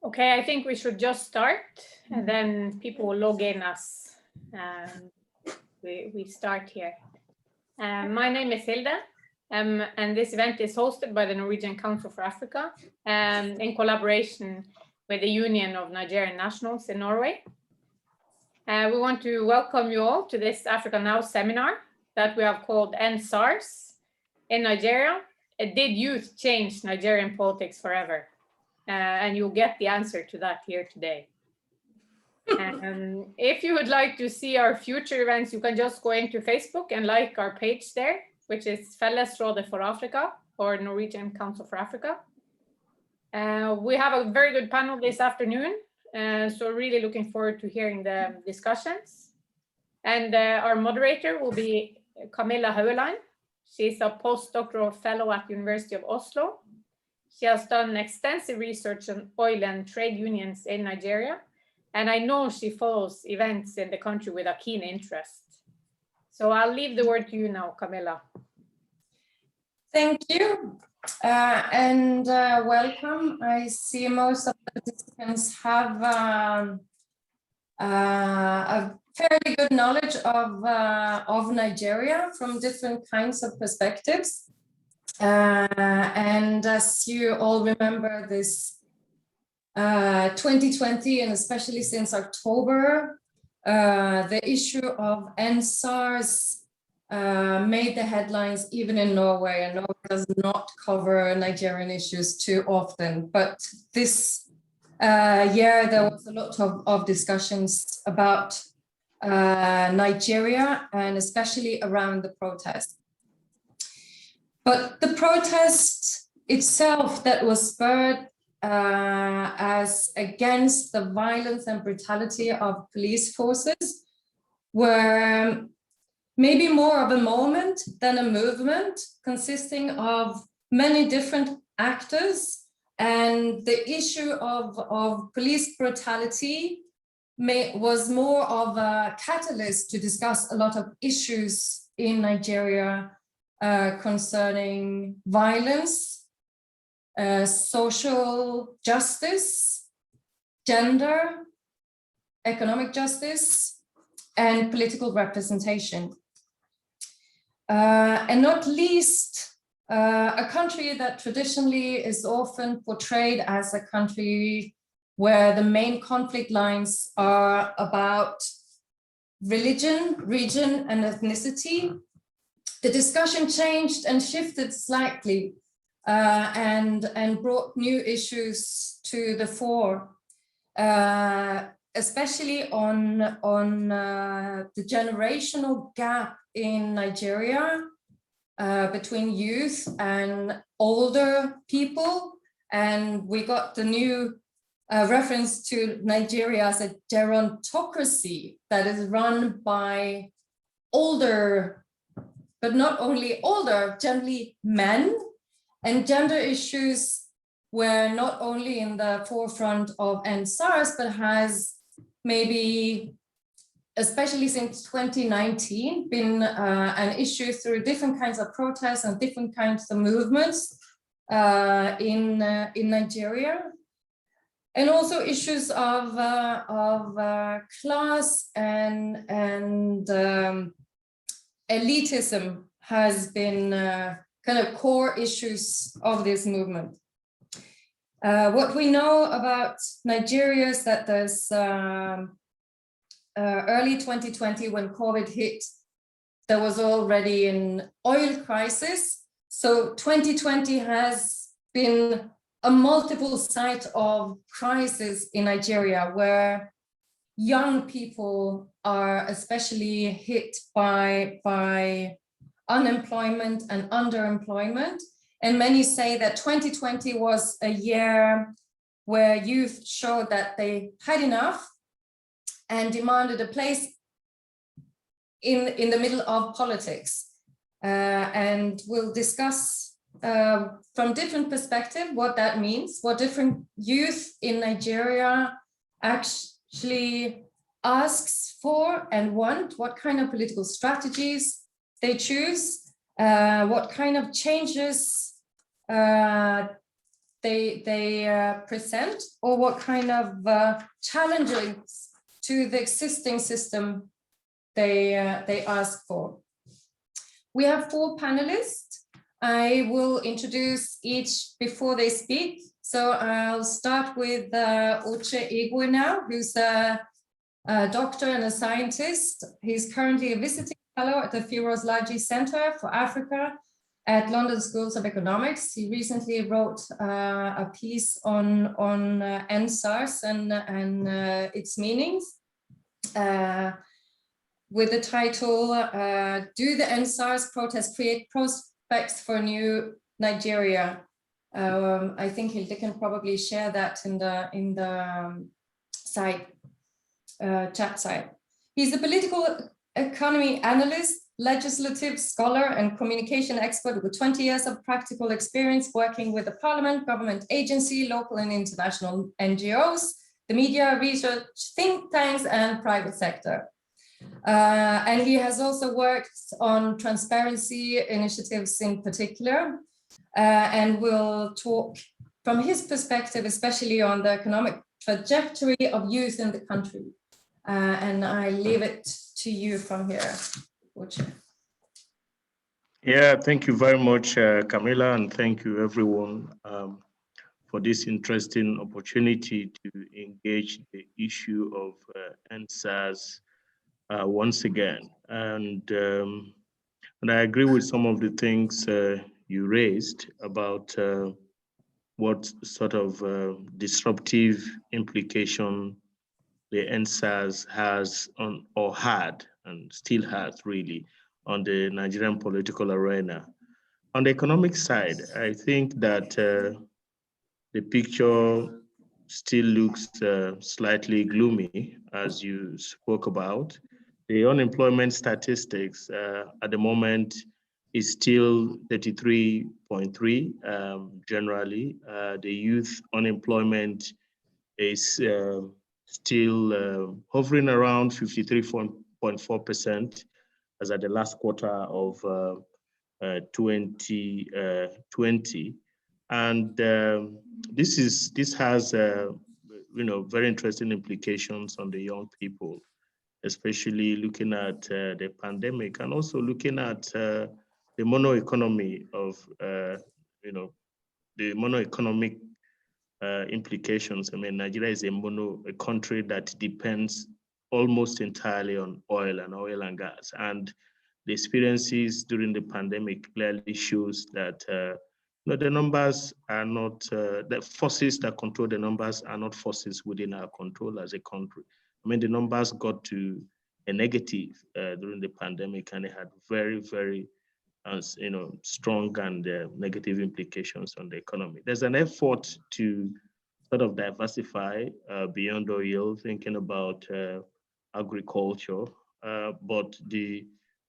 Okay, I think we should just start, and then people will log in as we start here. My name is Hilde, and this event is hosted by the Norwegian Council for Africa in collaboration with the Union of Nigerian Nationals in Norway. We want to welcome you all to this Afrika Nå seminar that we have called End SARS in Nigeria. Did youth change Nigerian politics forever? And you'll get the answer to that here today. If you would like to see our future events, you can just go into Facebook and like our page there, which is Fellesrådet for Africa, or Norwegian Council for Africa. We have a very good panel this afternoon, so really looking forward to hearing the discussions. And our moderator will be Camilla Haueland. She's a postdoctoral fellow at the University of Oslo. She has done extensive research on oil and trade unions in Nigeria, and I know she follows events in the country with a keen interest. So I'll leave the word to you now, Camilla. Thank you, and welcome. I see most of the participants have a fairly good knowledge of Nigeria from different kinds of perspectives. And as you all remember, this 2020, and especially since October, the issue of End SARS made the headlines even in Norway, and Norway does not cover Nigerian issues too often. But this year there was a lot of discussions about Nigeria, and especially around the protest. But the protest itself that was spurred as against the violence and brutality of police forces were maybe more of a moment than a movement, consisting of many different actors. And the issue of police brutality was more of a catalyst to discuss a lot of issues in Nigeria concerning violence, social justice, gender, economic justice, and political representation. And not least, a country that traditionally is often portrayed as a country where the main conflict lines are about religion, region, and ethnicity. The discussion changed and shifted slightly and brought new issues to the fore, especially on the generational gap in Nigeria between youth and older people. And we got the new reference to Nigeria as a gerontocracy that is run by older, but not only older, generally men, and gender issues were not only in the forefront of End SARS, but has maybe, especially since 2019, been an issue through different kinds of protests and different kinds of movements in Nigeria. And also issues of class and elitism has been kind of core issues of this movement. What we know about Nigeria is that there's early 2020, when COVID hit, there was already an oil crisis. So 2020 has been a multiple site of crisis in Nigeria, where young people are especially hit by unemployment and underemployment. And many say that 2020 was a year where youth showed that they had enough and demanded a place in the middle of politics. And we'll discuss from different perspectives what that means, what different youth in Nigeria actually asks for and want, what kind of political strategies they choose, what kind of changes they present, or what kind of challenges to the existing system they ask for. We have 4 panelists. I will introduce each before they speak. So I'll start with Uche Igwe now, who's a doctor and a scientist. He's currently a visiting fellow at the Firoz Laji Center for Africa at London Schools of Economics. He recently wrote a piece on SARS and its meanings with the title, Do the SARS protests create prospects for new Nigeria? I think Hilde can probably share that in the site, chat site. He's a political economy analyst, legislative scholar, and communication expert with 20 years of practical experience working with the parliament, government agency, local and international NGOs, the media, research, think tanks, and private sector. And he has also worked on transparency initiatives in particular, and will talk from his perspective, especially on the economic trajectory of youth in the country. And I leave it to you from here, Uche. Yeah, thank you very much, Camilla, and thank you everyone for this interesting opportunity to engage the issue of SARS once again. And I agree with some of the things you raised about what sort of disruptive implication the SARS has on, or had, and still has really, on the Nigerian political arena. On the economic side, I think that the picture still looks slightly gloomy, as you spoke about. The unemployment statistics at the moment is still 33.3 generally. The youth unemployment is still hovering around 53.4% as at the last quarter of 2020. And this has very interesting implications on the young people, especially looking at the pandemic, and also looking at the mono economy of the mono economic implications. I mean, Nigeria is a country that depends almost entirely on oil and gas, and the experiences during the pandemic clearly shows that the numbers are not, the forces that control the numbers are not forces within our control as a country. I mean, the numbers got to a negative during the pandemic, and it had very, very strong and negative implications on the economy. There's an effort to sort of diversify beyond oil, thinking about agriculture, but the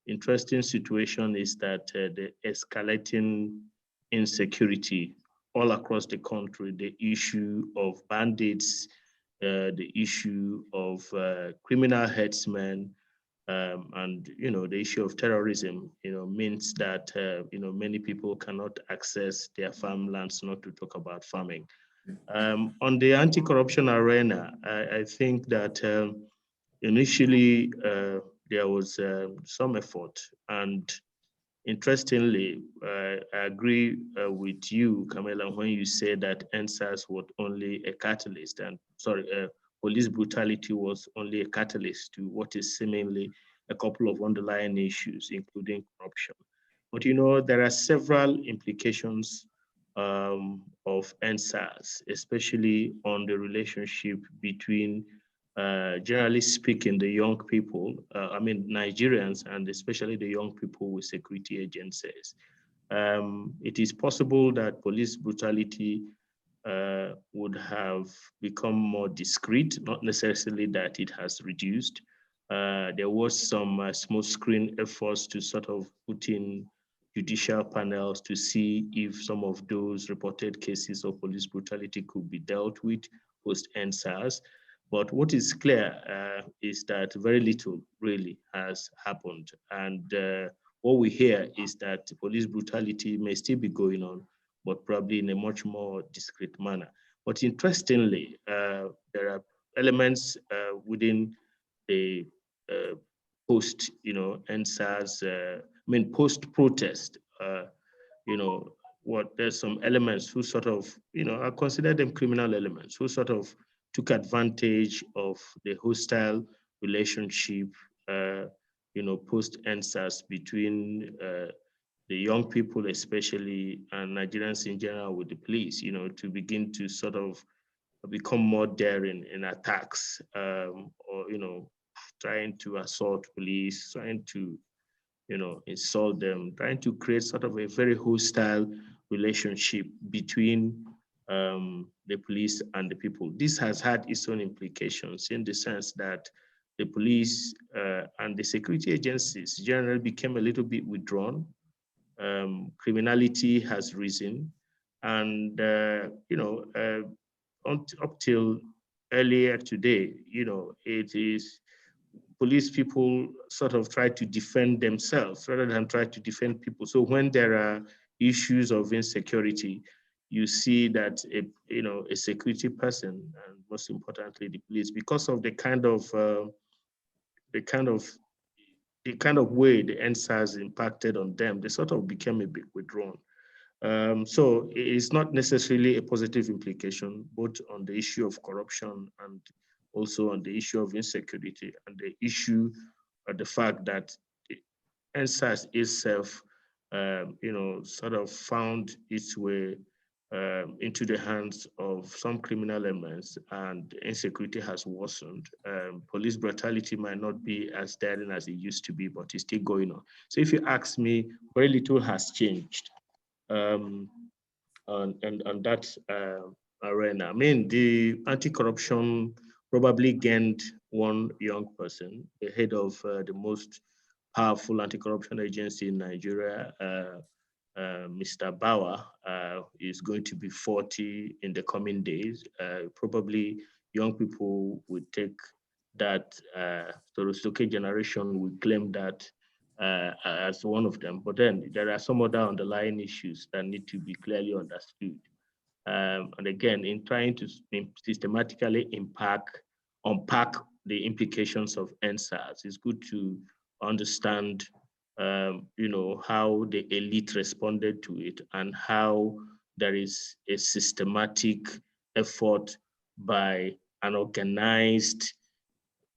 interesting situation is that the escalating insecurity all across the country, the issue of bandits, the issue of criminal headsmen, and the issue of terrorism, means that many people cannot access their farmlands, not to talk about farming. On the anti-corruption arena, I think that initially there was some effort, and interestingly, I agree with you, Camilla, when you say that SARS was only a catalyst, and police brutality was only a catalyst to what is seemingly a couple of underlying issues, including corruption. But there are several implications of SARS, especially on the relationship between, generally speaking, the young people, Nigerians, and especially the young people with security agencies. It is possible that police brutality would have become more discreet, not necessarily that it has reduced. There was some small screen efforts to sort of put in judicial panels to see if some of those reported cases of police brutality could be dealt with post-SARS. But what is clear is that very little really has happened. And what we hear is that police brutality may still be going on, but probably in a much more discreet manner. But interestingly, there are elements within the post, NSAS, post-protest, there's some elements who sort of, I consider them criminal elements, who sort of took advantage of the hostile relationship, post-NSAS between the young people especially, and Nigerians in general with the police, to begin to sort of become more daring in attacks, or, trying to assault police, trying to, insult them, trying to create sort of a very hostile relationship between the police and the people. This has had its own implications in the sense that the police and the security agencies generally became a little bit withdrawn. Criminality has risen, and up till earlier today, it is police people sort of try to defend themselves rather than try to defend people. So when there are issues of insecurity, you see that a security person, and most importantly the police, because of the kind of way the NSAS impacted on them, they sort of became a bit withdrawn. So it's not necessarily a positive implication, both on the issue of corruption and also on the issue of insecurity, and the issue of the fact that NSAS itself, sort of found its way into the hands of some criminal elements, and insecurity has worsened. Police brutality might not be as daring as it used to be, but it's still going on. So if you ask me, very little has changed on that arena. I mean, the anti-corruption probably gained one young person, the head of the most powerful anti-corruption agency in Nigeria, Mr. Bauer, is going to be 40 in the coming days. Probably young people would take that, so the Soke generation would claim that as one of them. But then there are some other underlying issues that need to be clearly understood. And again, in trying to systematically unpack the implications of NSAS, it's good to understand, how the elite responded to it, and how there is a systematic effort by an organized,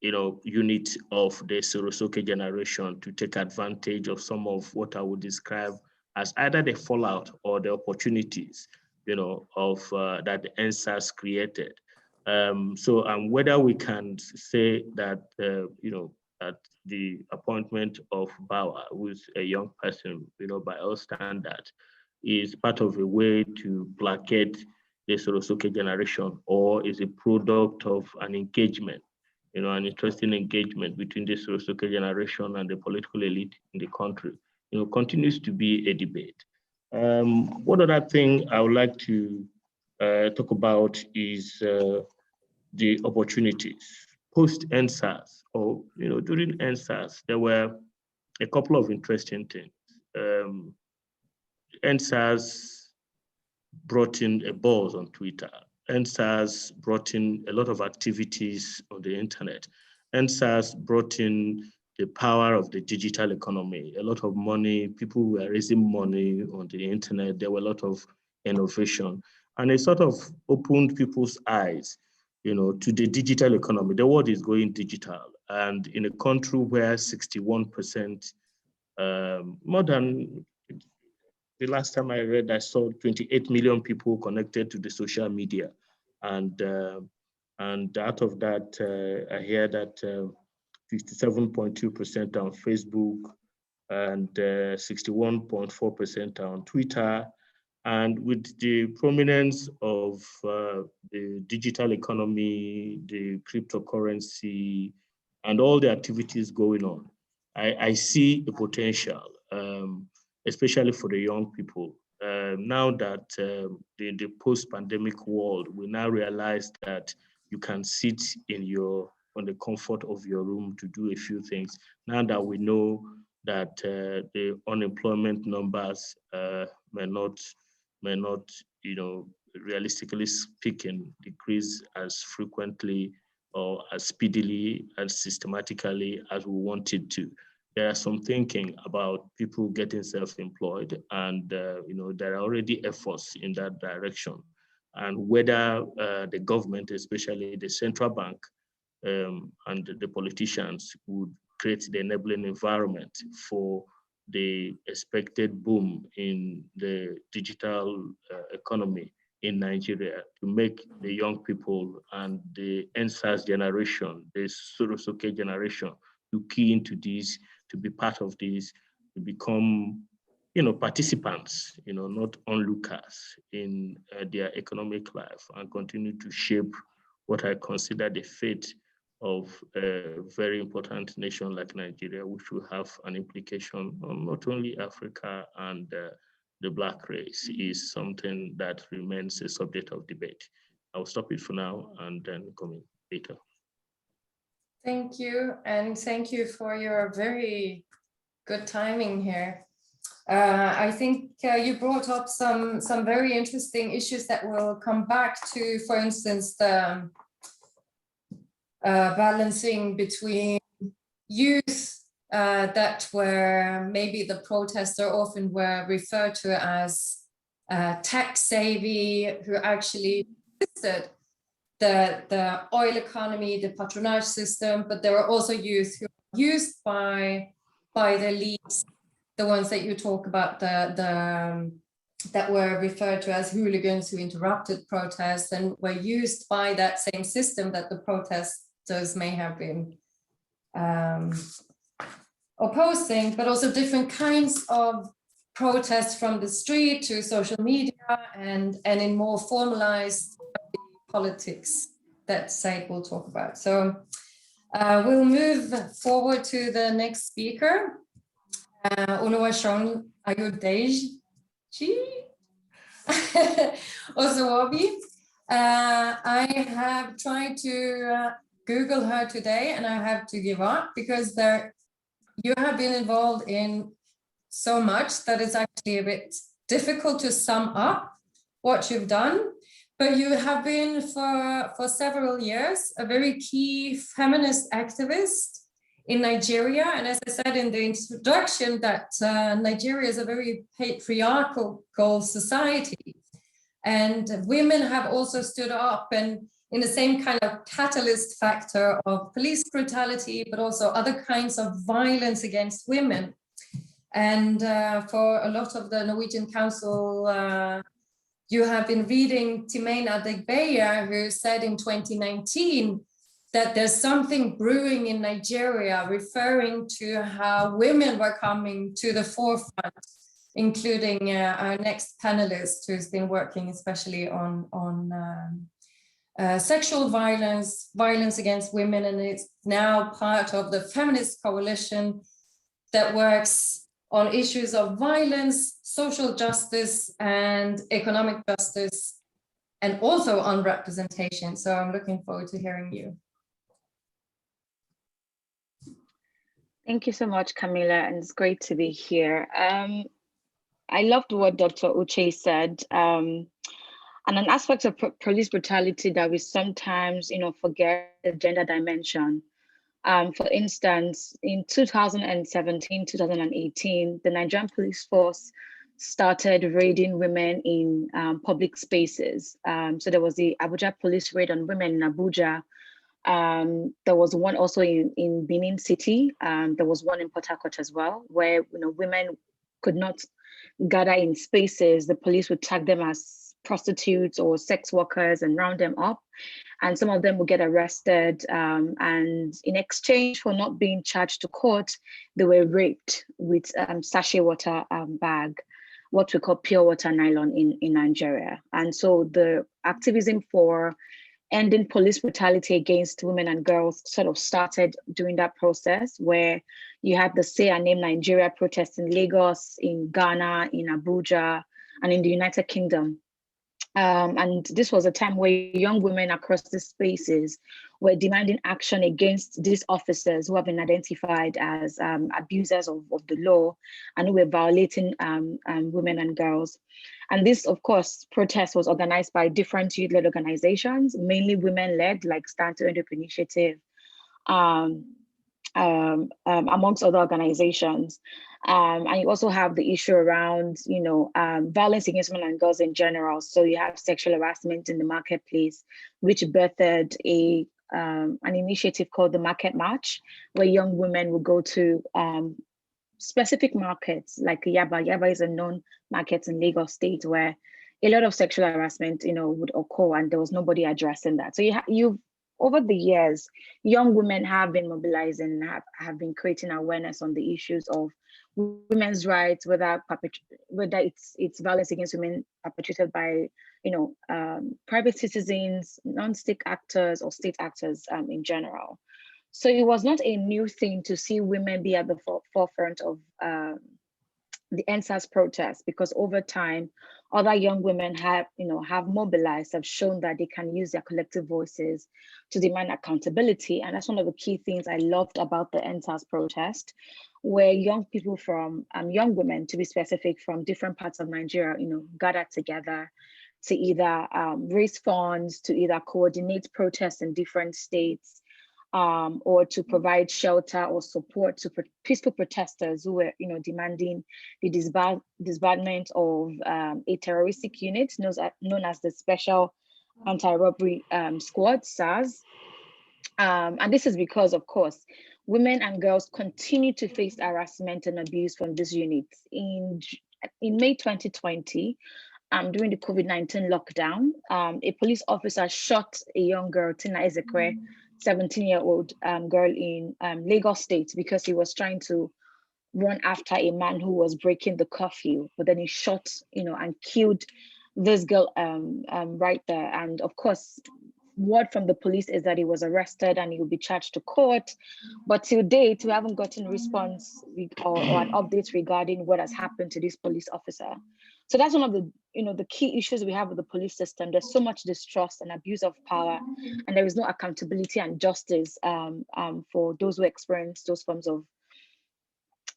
unit of the Sorosoke generation to take advantage of some of what I would describe as either the fallout or the opportunities, of that the NSAS created. So whether we can say that, that the appointment of Bauer, who is a young person, by all standards, is part of a way to placate the Sorosoke generation, or is a product of an engagement, an interesting engagement between the Sorosoke generation and the political elite in the country, continues to be a debate. One other thing I would like to talk about is the opportunities. Post-NSAS, or during NSAS, there were a couple of interesting things. NSAS brought in a buzz on Twitter. NSAS brought in a lot of activities on the internet. NSAS brought in the power of the digital economy, a lot of money, people were raising money on the internet, there were a lot of innovation, and it sort of opened people's eyes, to the digital economy. The world is going digital, and in a country where 61%, more than, the last time I read, I saw 28 million people connected to the social media. And out of that, I hear that 57.2% on Facebook and 61.4% on Twitter. And with the prominence of the digital economy, the cryptocurrency, and all the activities going on, I see the potential, especially for the young people. Now that in the post-pandemic world, we now realize that you can sit on the comfort of your room to do a few things. Now that we know that the unemployment numbers may may not, realistically speaking, decrease as frequently or as speedily and systematically as we want it to. There are some thinking about people getting self-employed, and there are already efforts in that direction. And whether the government, especially the central bank, and the politicians would create the enabling environment for the expected boom in the digital economy in Nigeria, to make the young people and the SARS generation, the Sorosoke generation, to key into this, to be part of this, to become, participants, not onlookers in their economic life, and continue to shape what I consider the fate of a very important nation like Nigeria, which will have an implication on not only Africa and the Black race, is something that remains a subject of debate. I'll stop it for now and then come in later. Thank you, and thank you for your very good timing here. I think you brought up some very interesting issues that we'll come back to. For instance, the balancing between youth that were maybe the protesters often were referred to as tech savvy, who actually resisted the oil economy, the patronage system, but there were also youth who were used by the elites, the ones that you talk about, that were referred to as hooligans who interrupted protests and were used by that same system that the protesters may have been opposing, but also different kinds of protests, from the street to social media and in more formalized politics that Said will talk about. So we'll move forward to the next speaker, Oluwaseun Ayodeji Ozowabi. I have tried to Google her today, and I have to give up because you have been involved in so much that it's actually a bit difficult to sum up what you've done. But you have been for several years a very key feminist activist in Nigeria. And as I said in the introduction, that Nigeria is a very patriarchal society. And women have also stood up and in the same kind of catalyst factor of police brutality, but also other kinds of violence against women. And for a lot of the Norwegian Council, you have been reading Timane Adegbeya, who said in 2019 that there's something brewing in Nigeria, referring to how women were coming to the forefront, including our next panelist, who's been working especially on sexual violence against women, and it's now part of the feminist coalition that works on issues of violence, social justice, and economic justice, and also on representation. So I'm looking forward to hearing you. Thank you so much, Camilla, and it's great to be here. I loved what Dr. Uche said. And an aspect of police brutality that we sometimes, forget the gender dimension. For instance, in 2017, 2018, the Nigerian police force started raiding women in public spaces. So there was the Abuja police raid on women in Abuja. There was one also in Benin City. There was one in Port Harcourt as well, where women could not gather in spaces. The police would tag them as prostitutes or sex workers and round them up. And some of them would get arrested. And in exchange for not being charged to court, they were raped with sachet water bag, what we call pure water nylon in Nigeria. And so the activism for ending police brutality against women and girls sort of started during that process, where you had the Say Our Name Nigeria protests in Lagos, in Ghana, in Abuja, and in the United Kingdom. And this was a time where young women across the spaces were demanding action against these officers who have been identified as abusers of the law and who were violating women and girls. And this, of course, protest was organized by different youth-led organizations, mainly women-led, like Stand to End Up Initiative, amongst other organizations. And you also have the issue around, violence against women and girls in general. So you have sexual harassment in the marketplace, which birthed an initiative called the Market March, where young women will go to specific markets like Yaba. Yaba is a known market in Lagos State where a lot of sexual harassment, would occur, and there was nobody addressing that. So you've over the years, young women have been mobilizing and have been creating awareness on the issues of women's rights, whether it's violence against women perpetrated by private citizens, non-state actors, or state actors in general. So it was not a new thing to see women be at the forefront of the EndSARS protest, because over time, other young women have mobilized, have shown that they can use their collective voices to demand accountability. And that's one of the key things I loved about the EndSARS protest, where young people from, young women to be specific, from different parts of Nigeria, gathered together to either raise funds, to either coordinate protests in different states, or to provide shelter or support to peaceful protesters who were, demanding the disbandment of a terroristic unit known as the Special Anti-Robbery Squad, SARS. And this is because, of course, women and girls continue to face harassment and abuse from these units. In May 2020, during the COVID-19 lockdown, a police officer shot a young girl, Tina Ezekwe, 17-year-old girl in Lagos State, because he was trying to run after a man who was breaking the curfew, but then he shot, and killed this girl right there. And of course, word from the police is that he was arrested and he will be charged to court. But till date, we haven't gotten a response or an update regarding what has happened to this police officer. So that's one of the, the key issues we have with the police system. There's so much distrust and abuse of power, and there is no accountability and justice for those who experience those forms of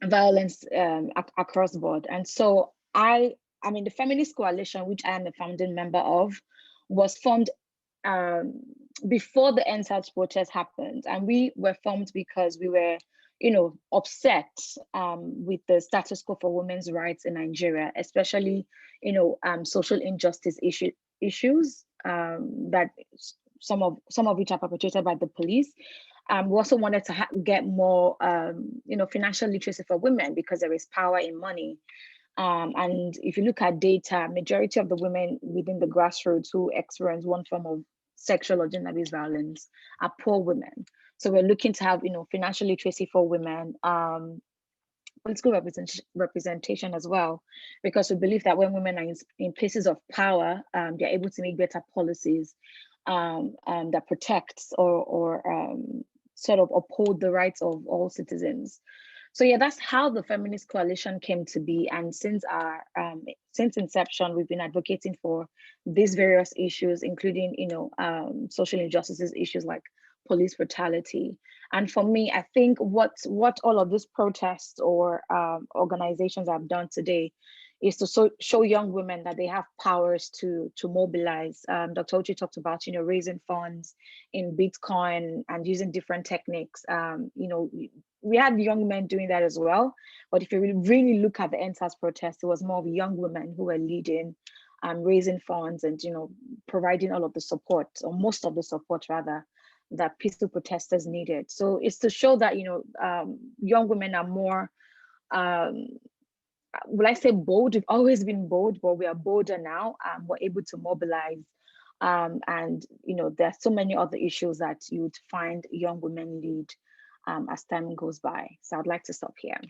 violence across the board. And so the Feminist Coalition, which I am a founding member of, was formed before the EndSARS protest happened. And we were formed because we were, upset with the status quo for women's rights in Nigeria, especially, social injustice issues that some of which are perpetrated by the police. We also wanted to get more, financial literacy for women, because there is power in money. And if you look at data, majority of the women within the grassroots who experience one form of sexual or gender abuse violence are poor women. So we're looking to have, financial literacy for women, political representation as well, because we believe that when women are in places of power, they're able to make better policies that protects or sort of uphold the rights of all citizens. So yeah, that's how the Feminist Coalition came to be. And since inception, we've been advocating for these various issues, including, social injustices, issues like police brutality. And for me, I think what all of these protests or organizations have done today is to show young women that they have powers to mobilize. Dr. Uche talked about, raising funds in Bitcoin and using different techniques. We had young men doing that as well. But if you really look at the EndSARS protest, it was more of young women who were leading, raising funds and, providing all of the support, or most of the support rather, that peaceful protesters needed. So it's to show that, young women are more, will I say bold? We've always been bold, but we are bolder now. We're able to mobilize. And, there are so many other issues that you would find young women lead as time goes by. So I'd like to stop here.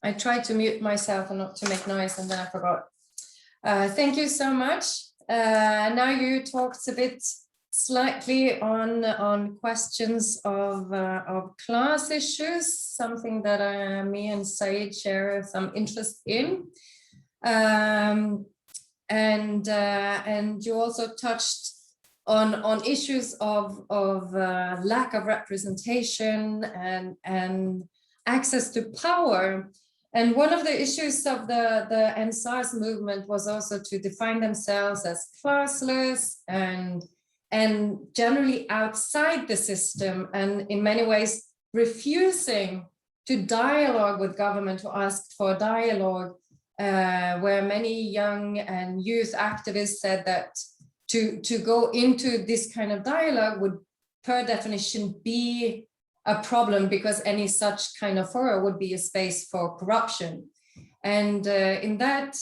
I tried to mute myself and not to make noise, and then I forgot. Thank you so much. Now you talked a bit slightly on questions of class issues, something that me and Said share some interest in. And you also touched on issues of lack of representation and access to power. And one of the issues of the SARS movement was also to define themselves as classless and generally outside the system, and in many ways refusing to dialogue with government, who asked for dialogue, where many young and youth activists said that to go into this kind of dialogue would per definition be a problem, because any such kind of forum would be a space for corruption. And in that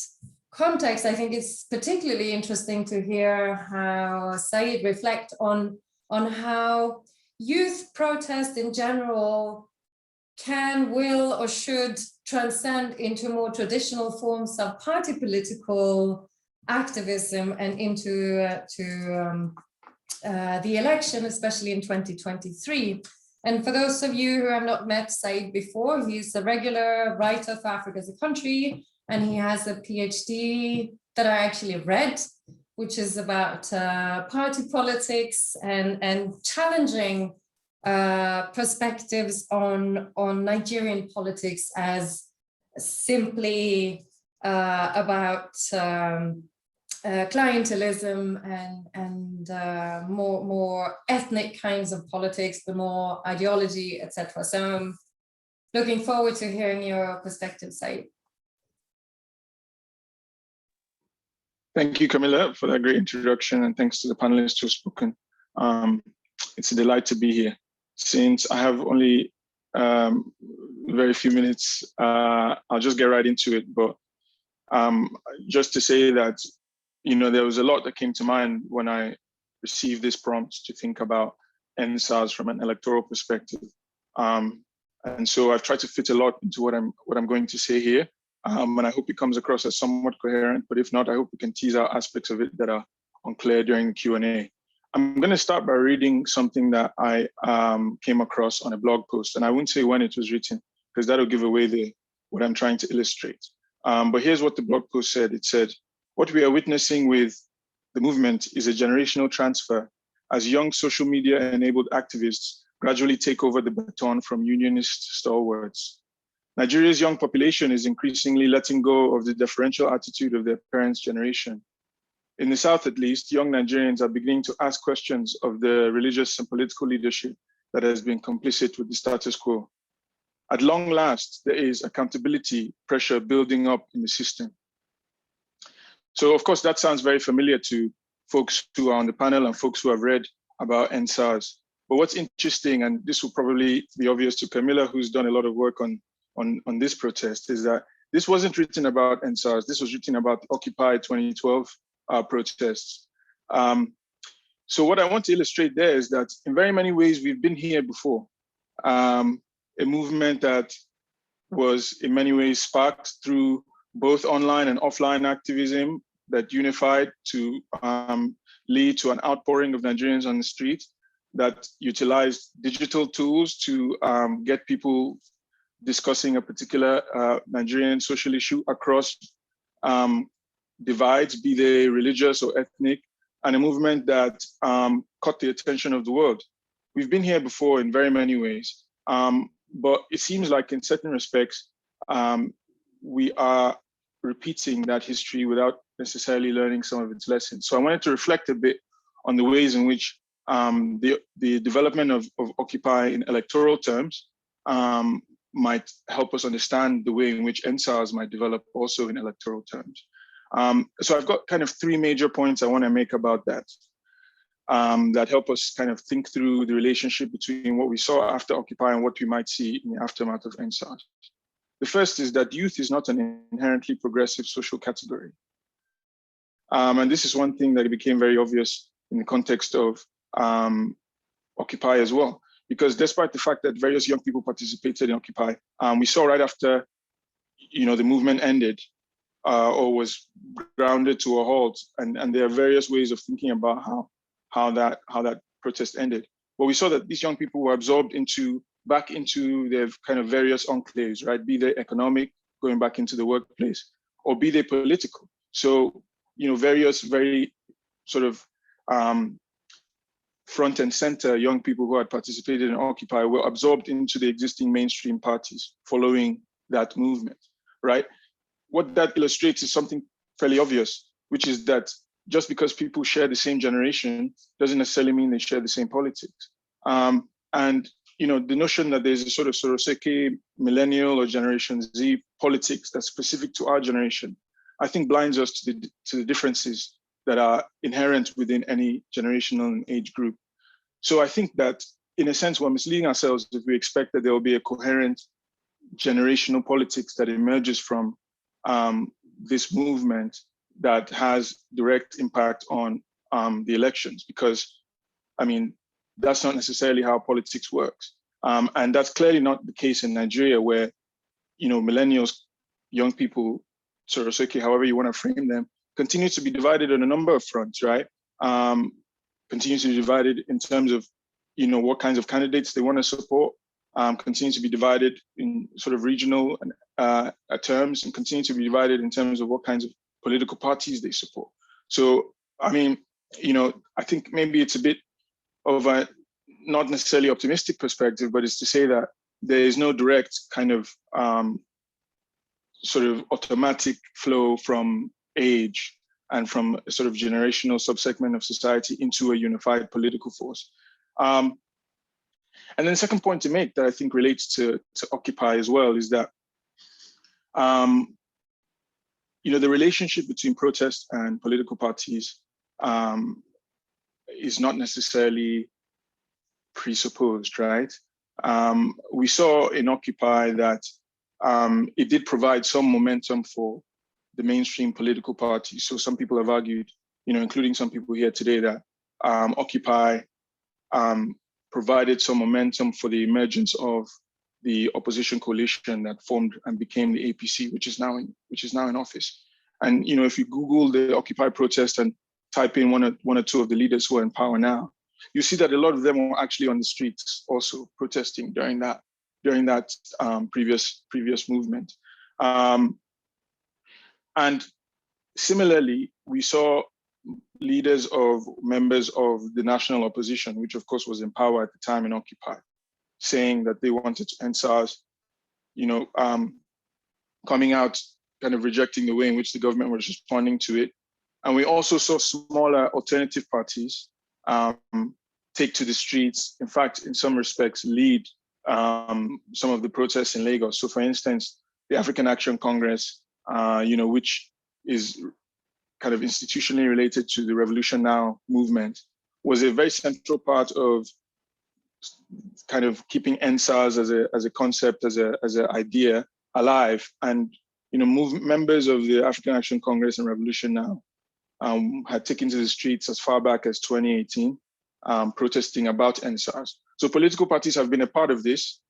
context, I think it's particularly interesting to hear how Said reflect on how youth protest in general can, will, or should transcend into more traditional forms of party political activism and into the election, especially in 2023. And for those of you who have not met Said before, he's a regular writer for Africa as a Country, and he has a PhD that I actually read, which is about party politics and challenging perspectives on Nigerian politics as simply about clientelism and more ethnic kinds of politics, the more ideology, etc. So I'm looking forward to hearing your perspective, Said. Thank you, Camilla, for that great introduction, and thanks to the panelists who have spoken. It's a delight to be here. Since I have only very few minutes, I'll just get right into it. But just to say that, you know, there was a lot that came to mind when I received this prompt to think about SARS from an electoral perspective. And so I've tried to fit a lot into what I'm going to say here. And I hope it comes across as somewhat coherent, but if not, I hope we can tease out aspects of it that are unclear during the Q&A. I'm going to start by reading something that I came across on a blog post, and I won't say when it was written, because that'll give away what I'm trying to illustrate. But here's what the blog post said. It said, "What we are witnessing with the movement is a generational transfer as young social media-enabled activists gradually take over the baton from unionist stalwarts. Nigeria's young population is increasingly letting go of the deferential attitude of their parents' generation. In the South, at least, young Nigerians are beginning to ask questions of the religious and political leadership that has been complicit with the status quo. At long last, there is accountability pressure building up in the system." So, of course, that sounds very familiar to folks who are on the panel and folks who have read about SARS. But what's interesting, and this will probably be obvious to Camilla, who's done a lot of work on this protest, is that this wasn't written about SARS. This was written about the Occupy 2012 protests. So what I want to illustrate there is that in very many ways, we've been here before. A movement that was in many ways sparked through both online and offline activism that unified to lead to an outpouring of Nigerians on the street, that utilized digital tools to get people discussing a particular Nigerian social issue across divides, be they religious or ethnic, and a movement that caught the attention of the world. We've been here before in very many ways, but it seems like in certain respects, we are repeating that history without necessarily learning some of its lessons. So I wanted to reflect a bit on the ways in which the development of Occupy in electoral terms might help us understand the way in which SARS might develop also in electoral terms. So I've got kind of three major points I want to make about that, that help us kind of think through the relationship between what we saw after Occupy and what we might see in the aftermath of SARS. The first is that youth is not an inherently progressive social category. And this is one thing that became very obvious in the context of Occupy as well, because despite the fact that various young people participated in Occupy, we saw right after, the movement ended or was grounded to a halt, and there are various ways of thinking about how how that protest ended. But we saw that these young people were absorbed back into their kind of various enclaves, right? Be they economic, going back into the workplace, or be they political. So, various very sort of front and center young people who had participated in Occupy were absorbed into the existing mainstream parties following that movement, right? What that illustrates is something fairly obvious, which is that just because people share the same generation doesn't necessarily mean they share the same politics. And the notion that there's a sort of Soroseke millennial or Generation Z politics that's specific to our generation, I think blinds us to the differences that are inherent within any generational and age group. So I think that in a sense, we're misleading ourselves if we expect that there will be a coherent generational politics that emerges from this movement that has direct impact on the elections, because, that's not necessarily how politics works. And that's clearly not the case in Nigeria, where, millennials, young people, Soroseke, however you want to frame them, continue to be divided on a number of fronts, right? Continue to be divided in terms of, what kinds of candidates they want to support, continue to be divided in sort of regional terms, and continue to be divided in terms of what kinds of political parties they support. So, I think maybe it's a bit of a not necessarily optimistic perspective, but it's to say that there is no direct kind of sort of automatic flow from age and from a sort of generational subsegment of society into a unified political force. And then the second point to make that I think relates to Occupy as well is that, the relationship between protest and political parties is not necessarily presupposed, right? We saw in Occupy that it did provide some momentum for the mainstream political parties. So some people have argued, including some people here today, that Occupy provided some momentum for the emergence of the opposition coalition that formed and became the APC, which is now in office. And if you Google the Occupy protest and type in one or two of the leaders who are in power now, you see that a lot of them were actually on the streets also protesting during that previous movement. And similarly, we saw leaders of members of the national opposition, which of course was in power at the time in Occupy, saying that they wanted to end SARS, coming out, kind of rejecting the way in which the government was responding to it. And we also saw smaller alternative parties take to the streets, in fact, in some respects, lead some of the protests in Lagos. So for instance, the African Action Congress, which is kind of institutionally related to the Revolution Now movement, was a very central part of kind of keeping NSARS as a concept, as an idea alive. And members of the African Action Congress and Revolution Now had taken to the streets as far back as 2018, protesting about NSARS. So political parties have been a part of this,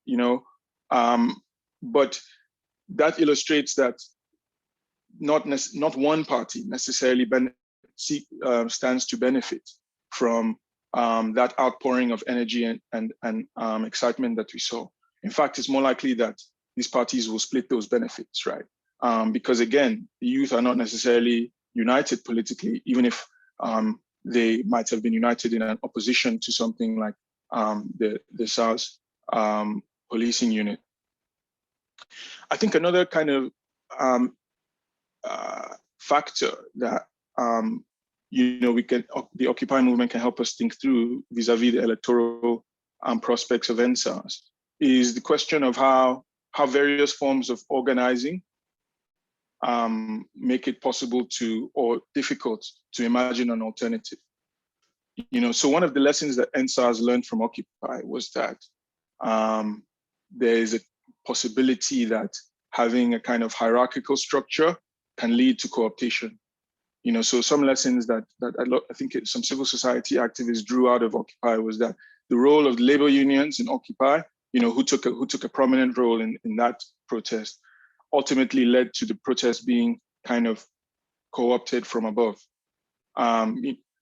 but that illustrates that not one party necessarily stands to benefit from that outpouring of energy and excitement that we saw. In fact, it's more likely that these parties will split those benefits, right? Because again, the youth are not necessarily united politically, even if they might have been united in an opposition to something like the SARS policing unit. I think another kind of factor that the Occupy movement can help us think through vis-a-vis the electoral prospects of NSARS is the question of how various forms of organizing make it possible to, or difficult to imagine an alternative. So one of the lessons that NSARS learned from Occupy was that there is a possibility that having a kind of hierarchical structure can lead to co-optation. So some lessons that I think some civil society activists drew out of Occupy was that the role of labor unions in Occupy, who took a prominent role in that protest, ultimately led to the protest being kind of co-opted from above.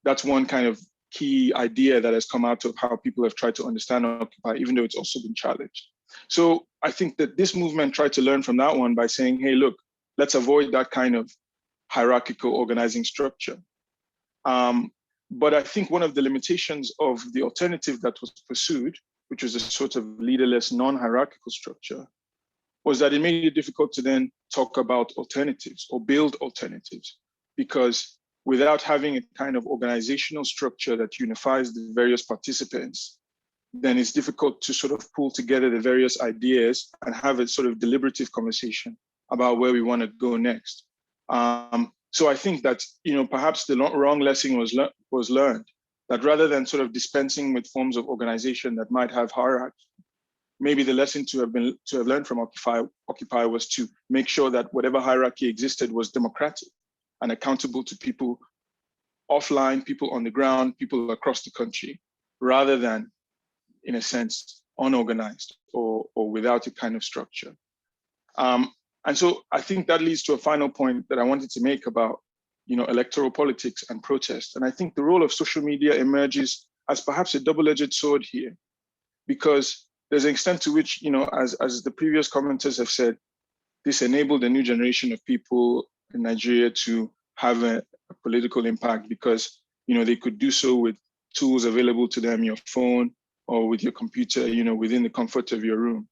That's one kind of key idea that has come out of how people have tried to understand Occupy, even though it's also been challenged. So I think that this movement tried to learn from that one by saying, hey, look, let's avoid that kind of hierarchical organizing structure. But I think one of the limitations of the alternative that was pursued, which was a sort of leaderless, non-hierarchical structure, was that it made it difficult to then talk about alternatives or build alternatives, because without having a kind of organizational structure that unifies the various participants, then it's difficult to sort of pull together the various ideas and have a sort of deliberative conversation about where we want to go next. So I think that, perhaps the wrong lesson was learned, that rather than sort of dispensing with forms of organization that might have hierarchy, maybe the lesson to have learned from Occupy was to make sure that whatever hierarchy existed was democratic and accountable to people offline, people on the ground, people across the country, rather than, in a sense, unorganized or without a kind of structure. And so I think that leads to a final point that I wanted to make about, electoral politics and protest. And I think the role of social media emerges as perhaps a double-edged sword here, because there's an extent to which, as the previous commenters have said, this enabled a new generation of people in Nigeria to have a political impact because, they could do so with tools available to them, your phone or with your computer, within the comfort of your room.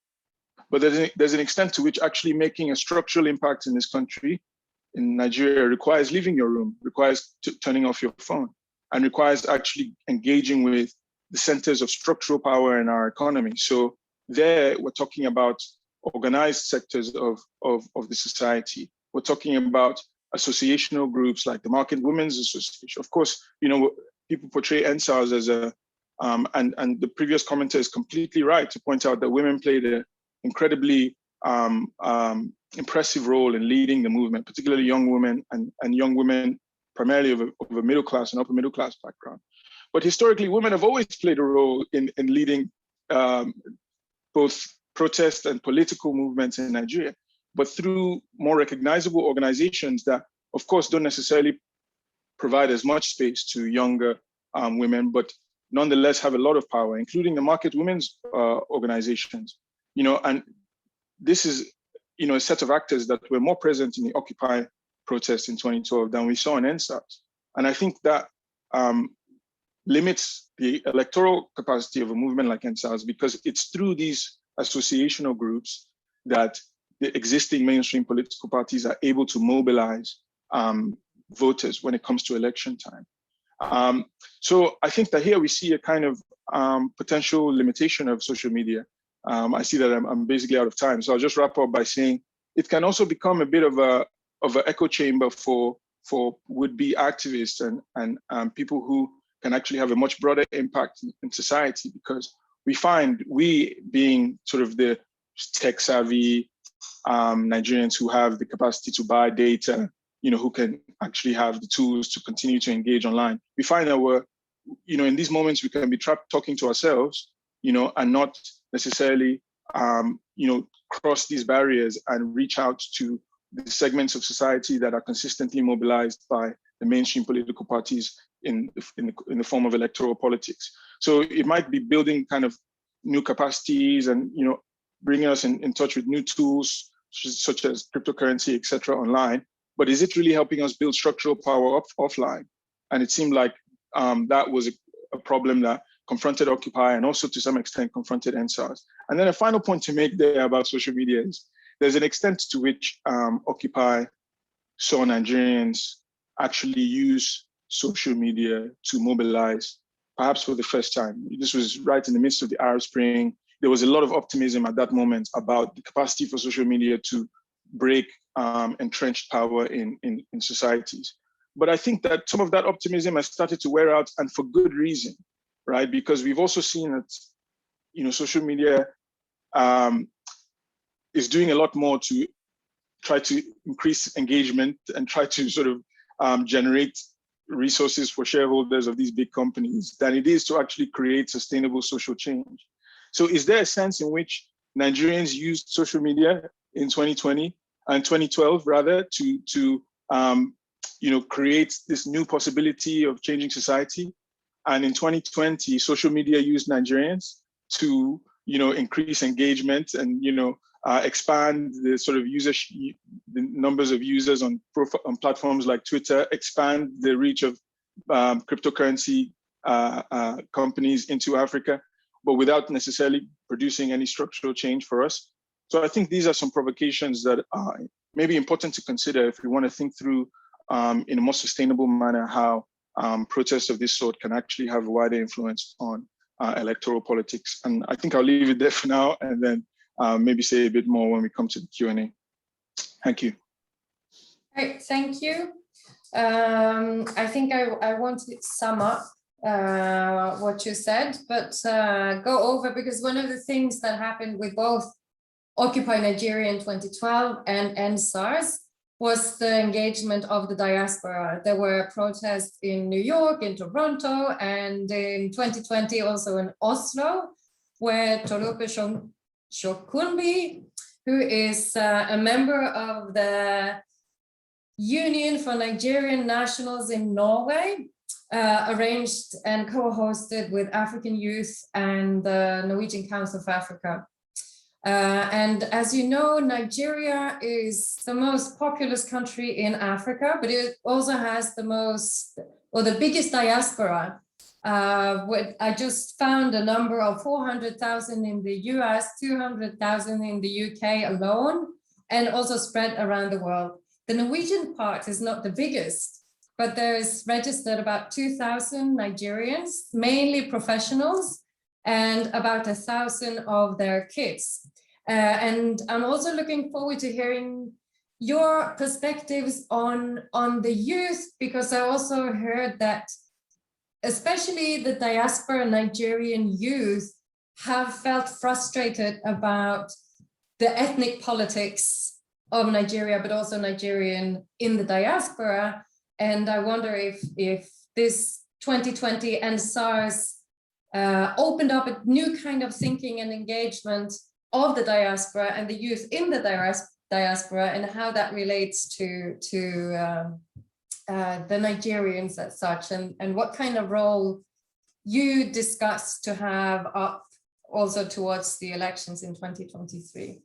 But there's an extent to which actually making a structural impact in this country, in Nigeria, requires leaving your room, requires turning off your phone, and requires actually engaging with the centers of structural power in our economy. So there, we're talking about organized sectors of the society. We're talking about associational groups like the Market Women's Association. Of course, people portray NSARS as and the previous commenter is completely right to point out that women played an incredibly impressive role in leading the movement, particularly young women and young women primarily of a middle class and upper middle class background. But historically, women have always played a role in leading both protest and political movements in Nigeria, but through more recognizable organizations that, of course, don't necessarily provide as much space to younger women, but nonetheless have a lot of power, including the Market Women's organizations. And this is, a set of actors that were more present in the Occupy protest in 2012 than we saw in NSARS. And I think that limits the electoral capacity of a movement like NSARS, because it's through these associational groups that the existing mainstream political parties are able to mobilize voters when it comes to election time. So I think that here we see a kind of potential limitation of social media. I see that I'm basically out of time, so I'll just wrap up by saying it can also become a bit of an echo chamber for would-be activists and people who can actually have a much broader impact in society, because we being sort of the tech-savvy Nigerians who have the capacity to buy data, who can actually have the tools to continue to engage online, we find that we're, in these moments we can be trapped talking to ourselves, and not necessarily, cross these barriers and reach out to the segments of society that are consistently mobilized by the mainstream political parties in the form of electoral politics. So it might be building kind of new capacities and, bringing us in touch with new tools such as cryptocurrency, et cetera, online. But is it really helping us build structural power offline? And it seemed like that was a problem that confronted Occupy and also to some extent confronted NSARS. And then a final point to make there about social media is there's an extent to which Occupy saw Nigerians actually use social media to mobilize, perhaps for the first time. This was right in the midst of the Arab Spring. There was a lot of optimism at that moment about the capacity for social media to break entrenched power in societies. But I think that some of that optimism has started to wear out, and for good reason, right? Because we've also seen that, social media is doing a lot more to try to increase engagement and try to sort of generate resources for shareholders of these big companies than it is to actually create sustainable social change. So is there a sense in which Nigerians used social media in 2020 and 2012 rather to create this new possibility of changing society? And in 2020, social media used Nigerians to, increase engagement and, expand the sort of the numbers of users on platforms like Twitter, expand the reach of cryptocurrency companies into Africa, but without necessarily producing any structural change for us. So I think these are some provocations that are maybe important to consider if we want to think through in a more sustainable manner how protests of this sort can actually have a wider influence on electoral politics. And I think I'll leave it there for now, and then maybe say a bit more when we come to the Q&A. Thank you. Great, thank you. I think I want to sum up what you said, but go over, because one of the things that happened with both Occupy Nigeria in 2012 and SARS was the engagement of the diaspora. There were protests in New York, in Toronto, and in 2020 also in Oslo, where Torope Shokunbi, who is a member of the Union for Nigerian Nationals in Norway, arranged and co-hosted with African Youth and the Norwegian Council of Africa. And as you know, Nigeria is the most populous country in Africa, but it also has the biggest diaspora. I just found a number of 400,000 in the US, 200,000 in the UK alone, and also spread around the world. The Norwegian part is not the biggest, but there is registered about 2,000 Nigerians, mainly professionals, and about 1,000 of their kids. And I'm also looking forward to hearing your perspectives on the youth, because I also heard that especially the diaspora Nigerian youth have felt frustrated about the ethnic politics of Nigeria, but also Nigerian in the diaspora. And I wonder if this 2020 and SARS opened up a new kind of thinking and engagement of the diaspora and the youth in the diaspora, and how that relates to the Nigerians as such, and what kind of role you discuss to have up also towards the elections in 2023.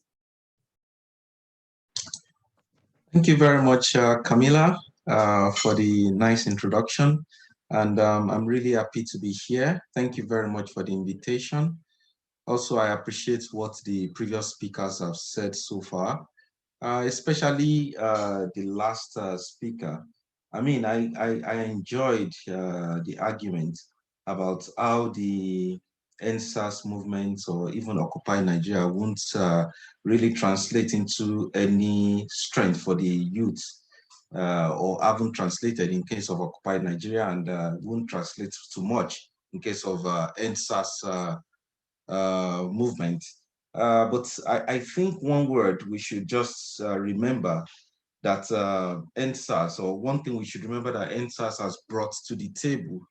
Thank you very much, Camilla, for the nice introduction. And I'm really happy to be here. Thank you very much for the invitation. Also, I appreciate what the previous speakers have said so far, especially the last speaker. I mean, I enjoyed the argument about how the NSAS movement or even Occupy Nigeria won't really translate into any strength for the youth, or haven't translated in case of Occupy Nigeria, and won't translate too much in case of NSAS movement. But I think one word we should just remember that NSAS, or one thing we should remember that NSAS has brought to the table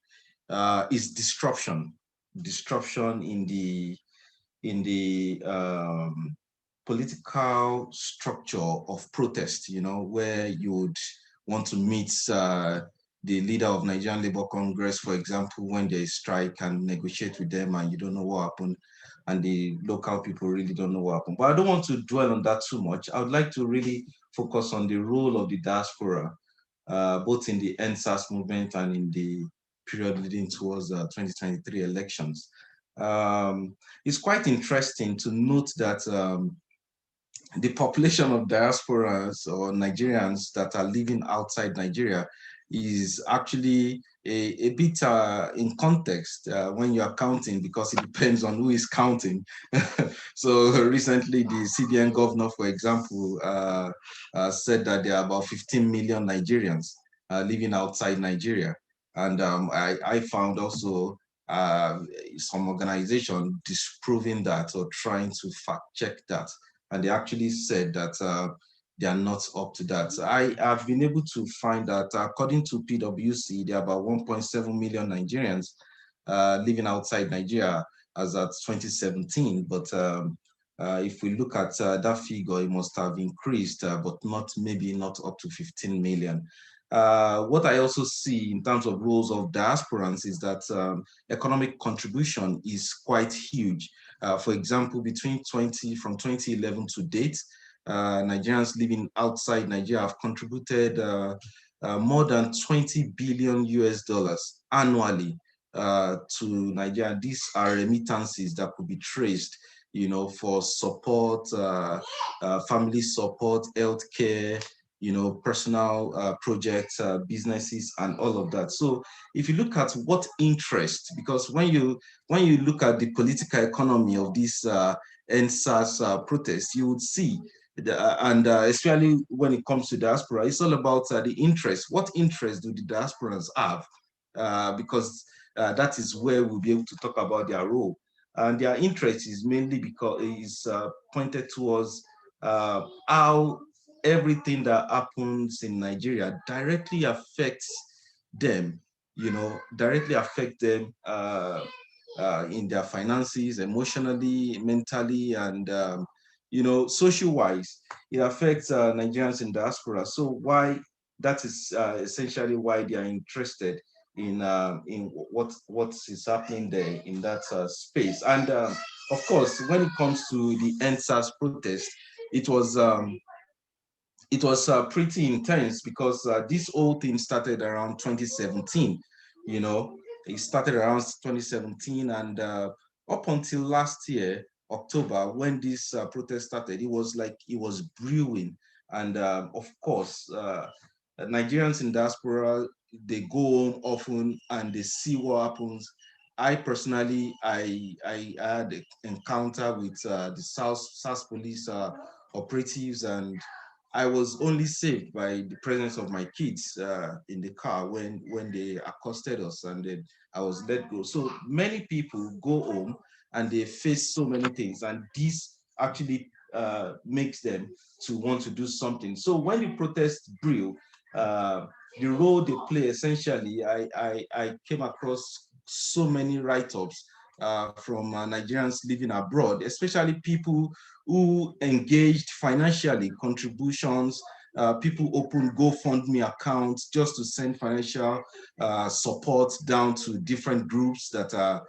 is disruption. Disruption in the political structure of protest, where you would want to meet the leader of Nigerian Labour Congress, for example, when there is strike, and negotiate with them, and you don't know what happened, and the local people really don't know what happened. But I don't want to dwell on that too much. I would like to really focus on the role of the diaspora, both in the NSAS movement and in the period leading towards the 2023 elections. It's quite interesting to note that the population of diasporas or Nigerians that are living outside Nigeria is actually a bit in context when you are counting, because it depends on who is counting. So recently, the CBN governor, for example, said that there are about 15 million Nigerians living outside Nigeria. And I found also some organization disproving that or trying to fact check that. And they actually said that they are not up to that. I have been able to find that according to PwC, there are about 1.7 million Nigerians living outside Nigeria as at 2017. But if we look at that figure, it must have increased, but maybe not up to 15 million. What I also see in terms of roles of diasporans is that economic contribution is quite huge. For example, from 2011 to date, Nigerians living outside Nigeria have contributed more than 20 billion US dollars annually to Nigeria. These are remittances that could be traced, you know, for support, family support, healthcare, you know, personal projects, businesses, and all of that. So if you look at what interest, because when you look at the political economy of this NSAS protest, you would see, especially when it comes to diaspora, it's all about the interest. What interest do the diasporans have? Because that is where we'll be able to talk about their role. And their interest is mainly because it's pointed towards how everything that happens in Nigeria directly affects them, you know, directly affect them in their finances, emotionally, mentally, and you know, social-wise. It affects Nigerians in diaspora. So that is essentially why they are interested in what is happening there in that space. And of course, when it comes to the NSAS protest, it was pretty intense because this whole thing started around 2017. You know, it started around 2017, and up until last year, October, when this protest started, it was like it was brewing. And of course, Nigerians in diaspora, they go home often and they see what happens. I personally, I had an encounter with the SARS police operatives, and I was only saved by the presence of my kids in the car when they accosted us, and then I was let go. So many people go home and they face so many things, and this actually makes them to want to do something. So when the protest brew, the role they play, essentially, I came across so many write-ups from Nigerians living abroad, especially people who engaged financially, contributions, people opened GoFundMe accounts just to send financial support down to different groups that are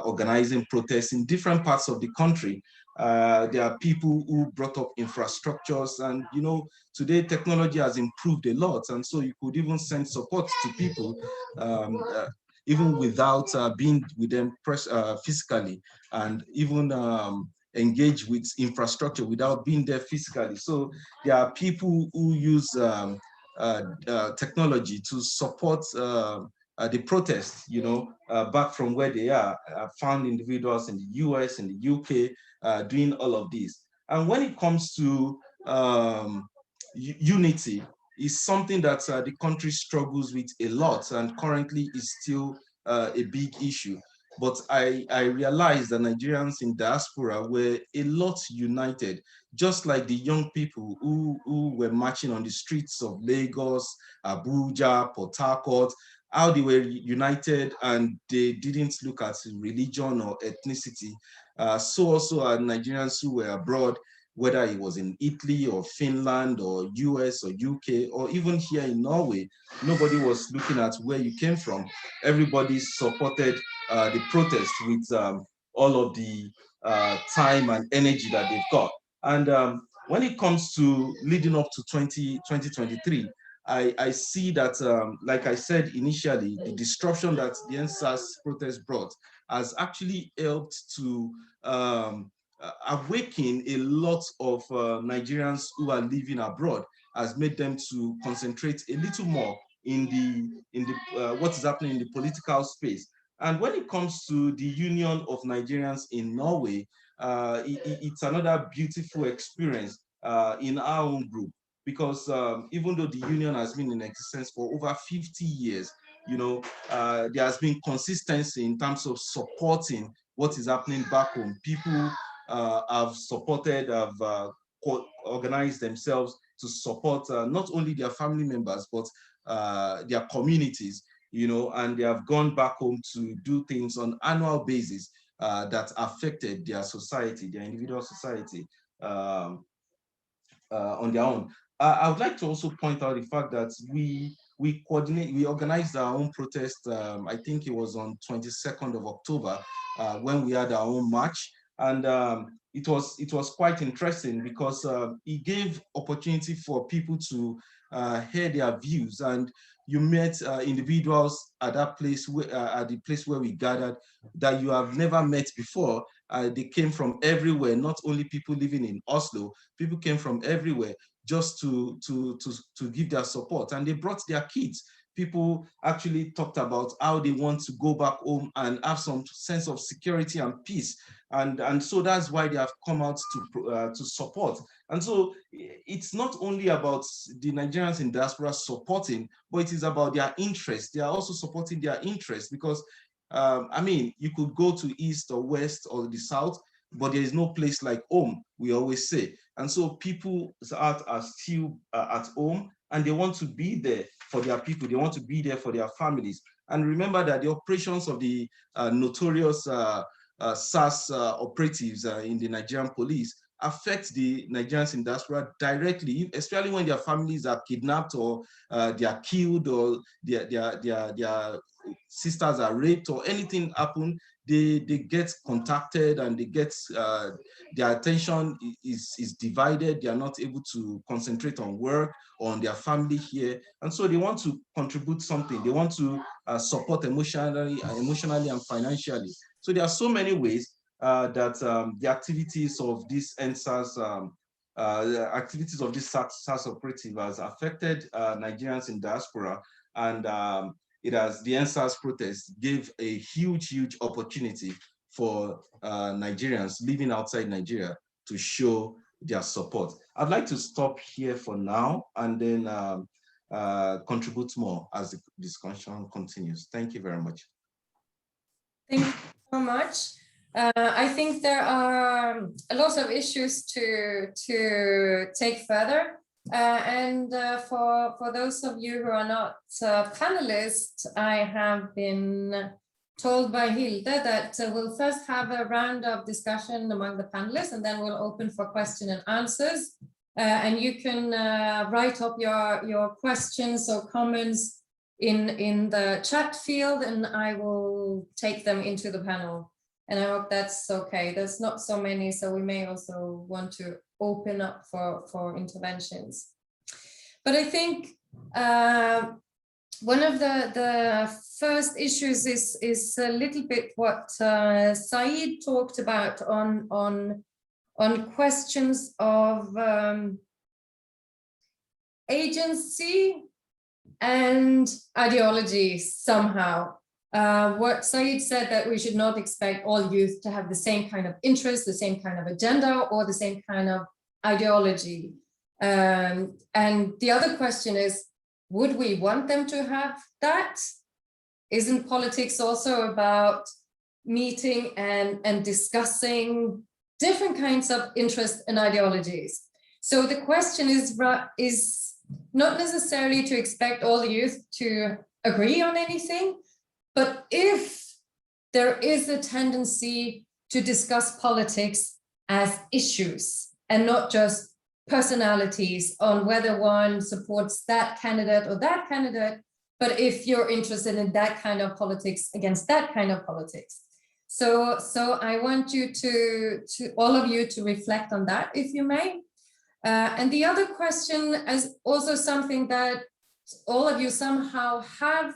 organizing protests in different parts of the country. There are people who brought up infrastructures, and you know, today technology has improved a lot, and so you could even send support to people even without being with them physically, and even engage with infrastructure without being there physically. So there are people who use technology to support the protest, you know, back from where they are. I found individuals in the US, in the UK, doing all of this. And when it comes to unity, is something that the country struggles with a lot, and currently is still a big issue. But I realized that Nigerians in diaspora were a lot united, just like the young people who were marching on the streets of Lagos, Abuja, Port Harcourt, how they were united and they didn't look at religion or ethnicity. So also are Nigerians who were abroad, whether it was in Italy or Finland or US or UK or even here in Norway. Nobody was looking at where you came from. Everybody supported the protest with all of the time and energy that they've got. And when it comes to leading up to 2023, I see that, like I said initially, the disruption that the NSAS protest brought has actually helped to awaken a lot of Nigerians who are living abroad, has made them to concentrate a little more in the what is happening in the political space. And when it comes to the Union of Nigerians in Norway, it's another beautiful experience in our own group, because even though the union has been in existence for over 50 years, you know, there has been consistency in terms of supporting what is happening back home. People have supported, have organized themselves to support not only their family members, but their communities, you know, and they have gone back home to do things on annual basis that affected their society, their individual society on their own. I would like to also point out the fact that we we organized our own protest. I think it was on 22nd of October when we had our own march. And it was quite interesting because it gave opportunity for people to hear their views, and you met individuals at that place, at the place where we gathered, that you have never met before. They came from everywhere, not only people living in Oslo, people came from everywhere just to give their support, and they brought their kids. People actually talked about how they want to go back home and have some sense of security and peace. And so that's why they have come out to support. And so it's not only about the Nigerians in diaspora supporting, but it is about their interests. They are also supporting their interests because, I mean, you could go to East or West or the South, but there is no place like home, we always say. And so people are still at home, and they want to be there for their people. They want to be there for their families. And remember that the operations of the notorious SARS operatives in the Nigerian police affect the Nigerians in diaspora directly, especially when their families are kidnapped or they are killed or their sisters are raped or anything happen. They get contacted and they get their attention is divided. They are not able to concentrate on work or on their family here, and so they want to contribute something. They want to support emotionally and financially. So there are so many ways that the activities of this SARS activities of this SARS operative has affected Nigerians in diaspora, and the SARS protest gave a huge opportunity for Nigerians living outside Nigeria to show their support. I'd like to stop here for now and then contribute more as the discussion continues. Thank you very much. Thank you so much. I think there are a lot of issues to take further. For those of you who are not panelists, I have been told by Hilde that we'll first have a round of discussion among the panelists, and then we'll open for question and answers. And you can write up your questions or comments in the chat field, and I will take them into the panel. And I hope that's okay. There's not so many, so we may also want to open up for interventions. But I think one of the first issues is a little bit what Saeed talked about on questions of agency and ideology somehow. What Saeed said, that we should not expect all youth to have the same kind of interest, the same kind of agenda, or the same kind of ideology. And the other question is, would we want them to have that? Isn't politics also about meeting and discussing different kinds of interests and ideologies? So the question is not necessarily to expect all the youth to agree on anything, but if there is a tendency to discuss politics as issues and not just personalities on whether one supports that candidate or that candidate, but if you're interested in that kind of politics against that kind of politics. So I want you to all of you to reflect on that, if you may. And the other question is also something that all of you somehow have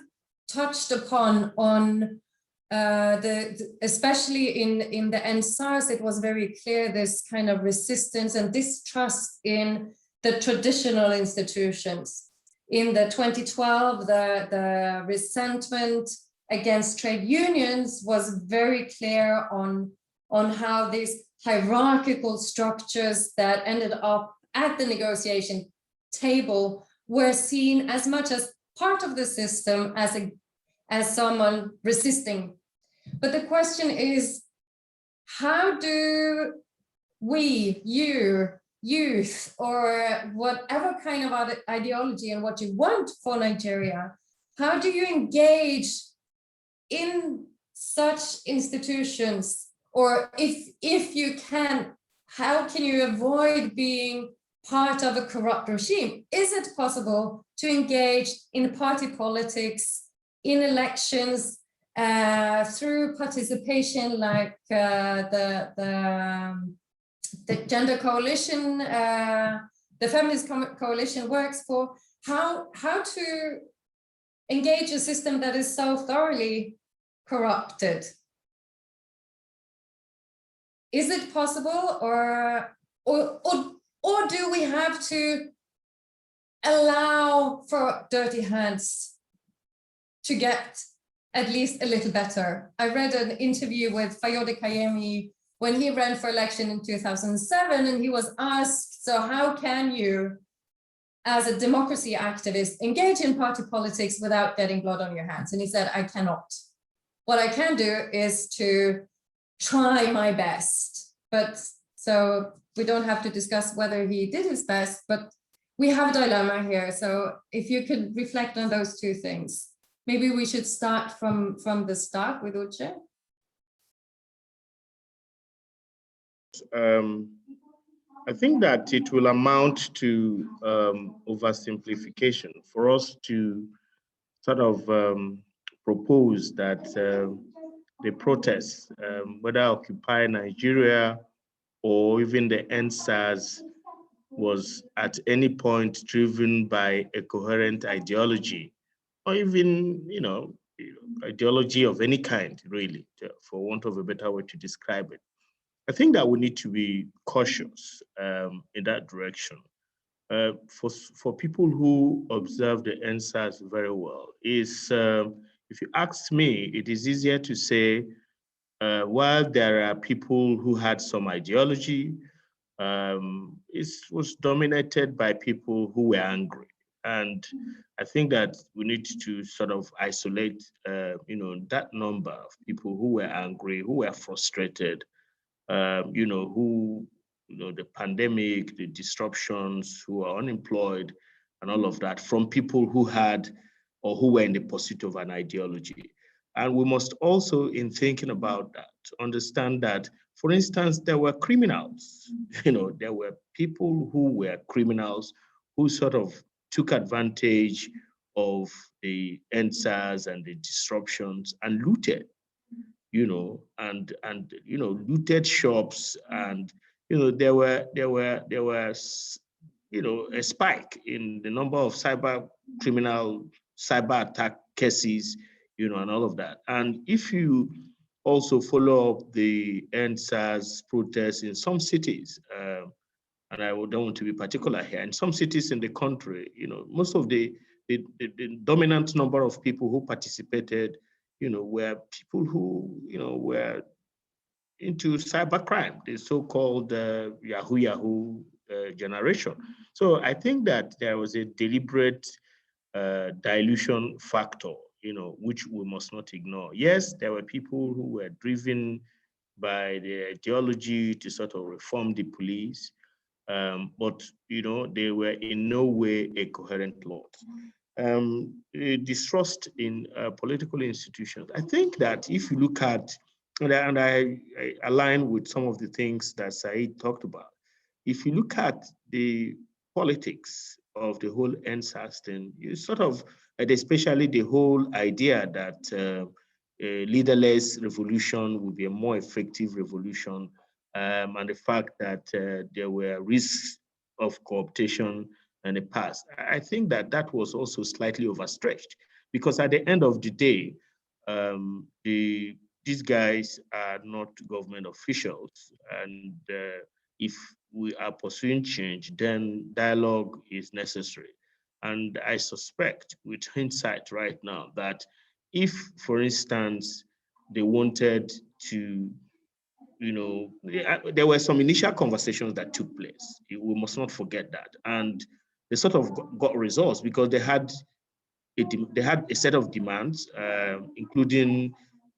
touched upon on especially in the end SARS, it was very clear this kind of resistance and distrust in the traditional institutions. In the 2012, the resentment against trade unions was very clear on how these hierarchical structures that ended up at the negotiation table were seen as much as part of the system as someone resisting. But the question is, how do we, youth, or whatever kind of ideology and what you want for Nigeria, how do you engage in such institutions? Or if you can, how can you avoid being part of a corrupt regime? Is it possible to engage in party politics, in elections, through participation like the gender coalition, the feminist coalition works for? How to engage a system that is so thoroughly corrupted? Is it possible, or do we have to allow for dirty hands to get at least a little better? I read an interview with Fayode Kayemi when he ran for election in 2007, and he was asked, so how can you, as a democracy activist, engage in party politics without getting blood on your hands? And he said, I cannot. What I can do is to try my best. But so we don't have to discuss whether he did his best, but we have a dilemma here. So if you could reflect on those two things. Maybe we should start from the start with Uche. I think that it will amount to oversimplification for us to sort of propose that the protests, whether Occupy Nigeria or even the SARS, was at any point driven by a coherent ideology, or even, ideology of any kind, really, for want of a better way to describe it. I think that we need to be cautious in that direction. For people who observe the SARS very well, if you ask me, it is easier to say, while there are people who had some ideology, it was dominated by people who were angry. And I think that we need to sort of isolate, that number of people who were angry, who were frustrated, the pandemic, the disruptions, who are unemployed, and all of that, from people who had or who were in the pursuit of an ideology. And we must also, in thinking about that, understand that, for instance, there were criminals. There were people who were criminals who sort of took advantage of the SARS and the disruptions and looted. Looted shops, and there were a spike in the number of cyber attack cases, and all of that. And if you also follow up the SARS protests in some cities, and I don't want to be particular here, in some cities in the country, most of the dominant number of people who participated, were people who, were into cybercrime, the so-called Yahoo generation. So I think that there was a deliberate dilution factor, which we must not ignore. Yes, there were people who were driven by the ideology to sort of reform the police, but they were in no way a coherent lot. Distrust in political institutions. I think that if you look at, and I align with some of the things that Said talked about, if you look at the politics of the whole SARS thing, you sort of, and especially the whole idea that a leaderless revolution would be a more effective revolution, and the fact that there were risks of cooptation in the past. I think that that was also slightly overstretched, because at the end of the day, these guys are not government officials, and if we are pursuing change, then dialogue is necessary. And I suspect, with hindsight right now, that if, for instance, they wanted to, there were some initial conversations that took place. We must not forget that. And they sort of got results because they had a set of demands, including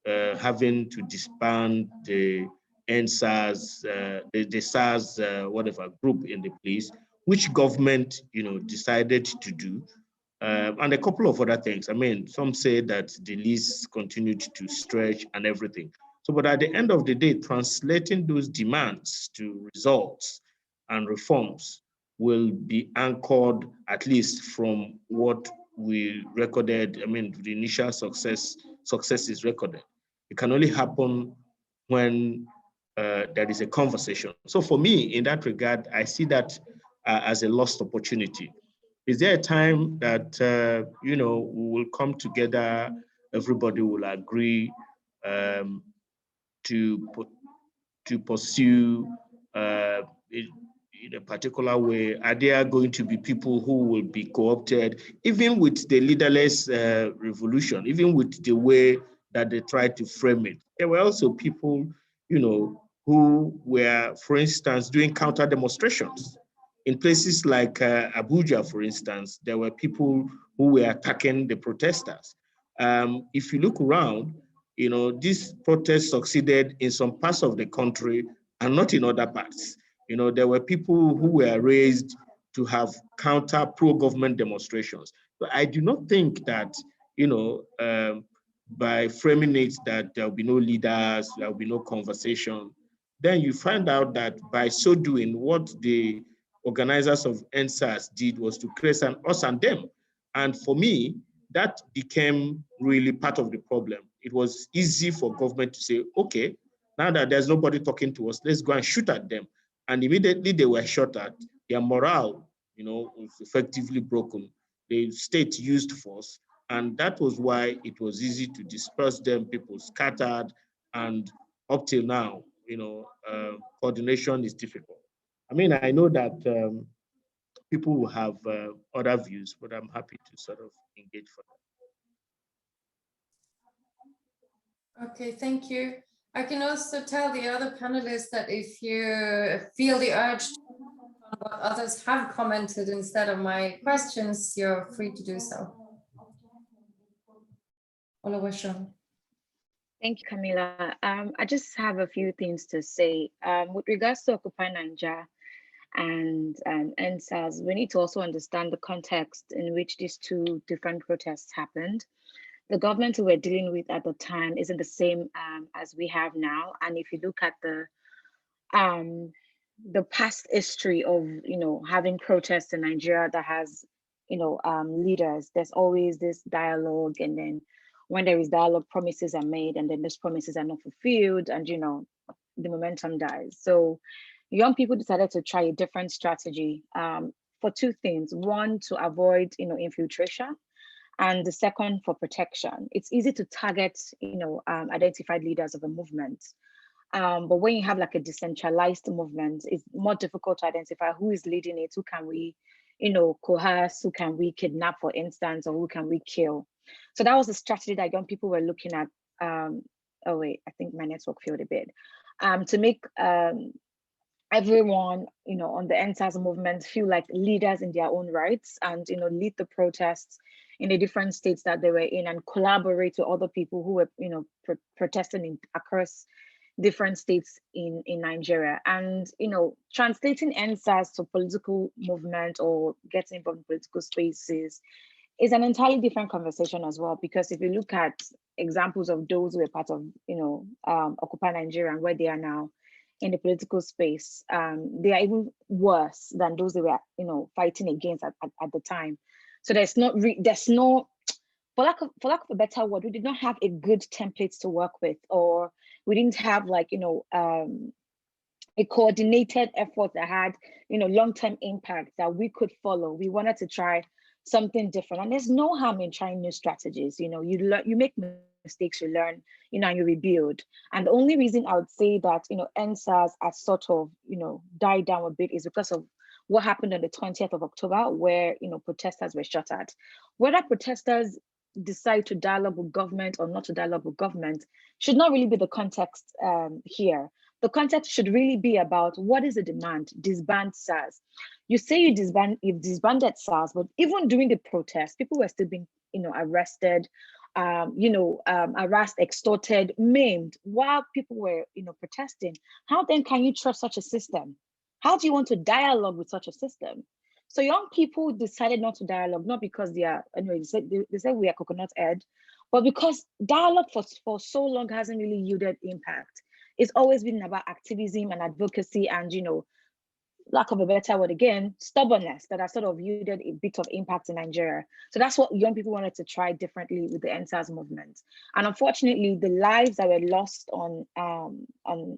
having to disband the SARS, the SARS whatever group in the police, which government decided to do, and a couple of other things. I mean, some say that the list continued to stretch and everything. So, but at the end of the day, translating those demands to results and reforms will be anchored, at least from what we recorded. I mean, the initial success is recorded. It can only happen when there is a conversation. So for me, in that regard, I see that as a lost opportunity. Is there a time that, we will come together, everybody will agree to pursue in a particular way? Are there going to be people who will be co-opted, even with the leaderless revolution, even with the way that they tried to frame it? There were also people, who were, for instance, doing counter demonstrations. In places like Abuja, for instance, there were people who were attacking the protesters. If you look around, this protest succeeded in some parts of the country and not in other parts. There were people who were raised to have counter pro-government demonstrations. But I do not think that, by framing it that there will be no leaders, there will be no conversation, then you find out that by so doing, what the organizers of NSAS did was to create an us and them. And for me, that became really part of the problem. It was easy for government to say, okay, now that there's nobody talking to us, let's go and shoot at them. And immediately they were shot at, their morale, was effectively broken. The state used force, and that was why it was easy to disperse them. People scattered, and up till now, coordination is difficult. I mean, I know that people will have other views, but I'm happy to sort of engage further. Okay, thank you. I can also tell the other panelists that if you feel the urge to comment on what others have commented instead of my questions, you're free to do so. Oluwaseun. Thank you, Camilla. I just have a few things to say. With regards to Occupy Nigeria and NSAS, we need to also understand the context in which these two different protests happened. The government we were dealing with at the time isn't the same as we have now. And if you look at the past history of having protests in Nigeria that has leaders, there's always this dialogue, and then when there is dialogue, promises are made, and then those promises are not fulfilled, and the momentum dies. So young people decided to try a different strategy for two things. One, to avoid infiltration, and the second, for protection. It's easy to target identified leaders of a movement, but when you have like a decentralized movement, it's more difficult to identify who is leading it, who can we coerce, who can we kidnap, for instance, or who can we kill. So that was the strategy that young people were looking at. Oh wait, I think my network failed a bit. To make everyone on the NSAS movement feel like leaders in their own rights, and lead the protests in the different states that they were in, and collaborate with other people who were protesting across different states in Nigeria. And translating NSAS to political movement or getting involved in political spaces is an entirely different conversation as well, because if you look at examples of those who were part of Occupy Nigeria and where they are now in the political space, they are even worse than those they were fighting against at the time. So there's no, for lack of a better word, we did not have a good template to work with, or we didn't have like a coordinated effort that had long-term impact that we could follow. We wanted to try something different, and there's no harm in trying new strategies. You make mistakes, you learn, and you rebuild. And the only reason I would say that NSAS has sort of died down a bit is because of what happened on the 20th of October, where protesters were shot at. Whether protesters decide to dialogue with government or not to dialogue with government should not really be the context here. The context should really be about what is the demand. Disband SARS. You say you've disbanded SARS, but even during the protest, people were still being arrested, harassed, extorted, maimed while people were protesting. How then can you trust such a system? How do you want to dialogue with such a system? So young people decided not to dialogue, not because they are, anyway, they said we are coconut head, but because dialogue for so long hasn't really yielded impact. It's always been about activism and advocacy and, lack of a better word again, stubbornness that has sort of yielded a bit of impact in Nigeria. So that's what young people wanted to try differently with the SARS movement. And unfortunately, the lives that were lost on the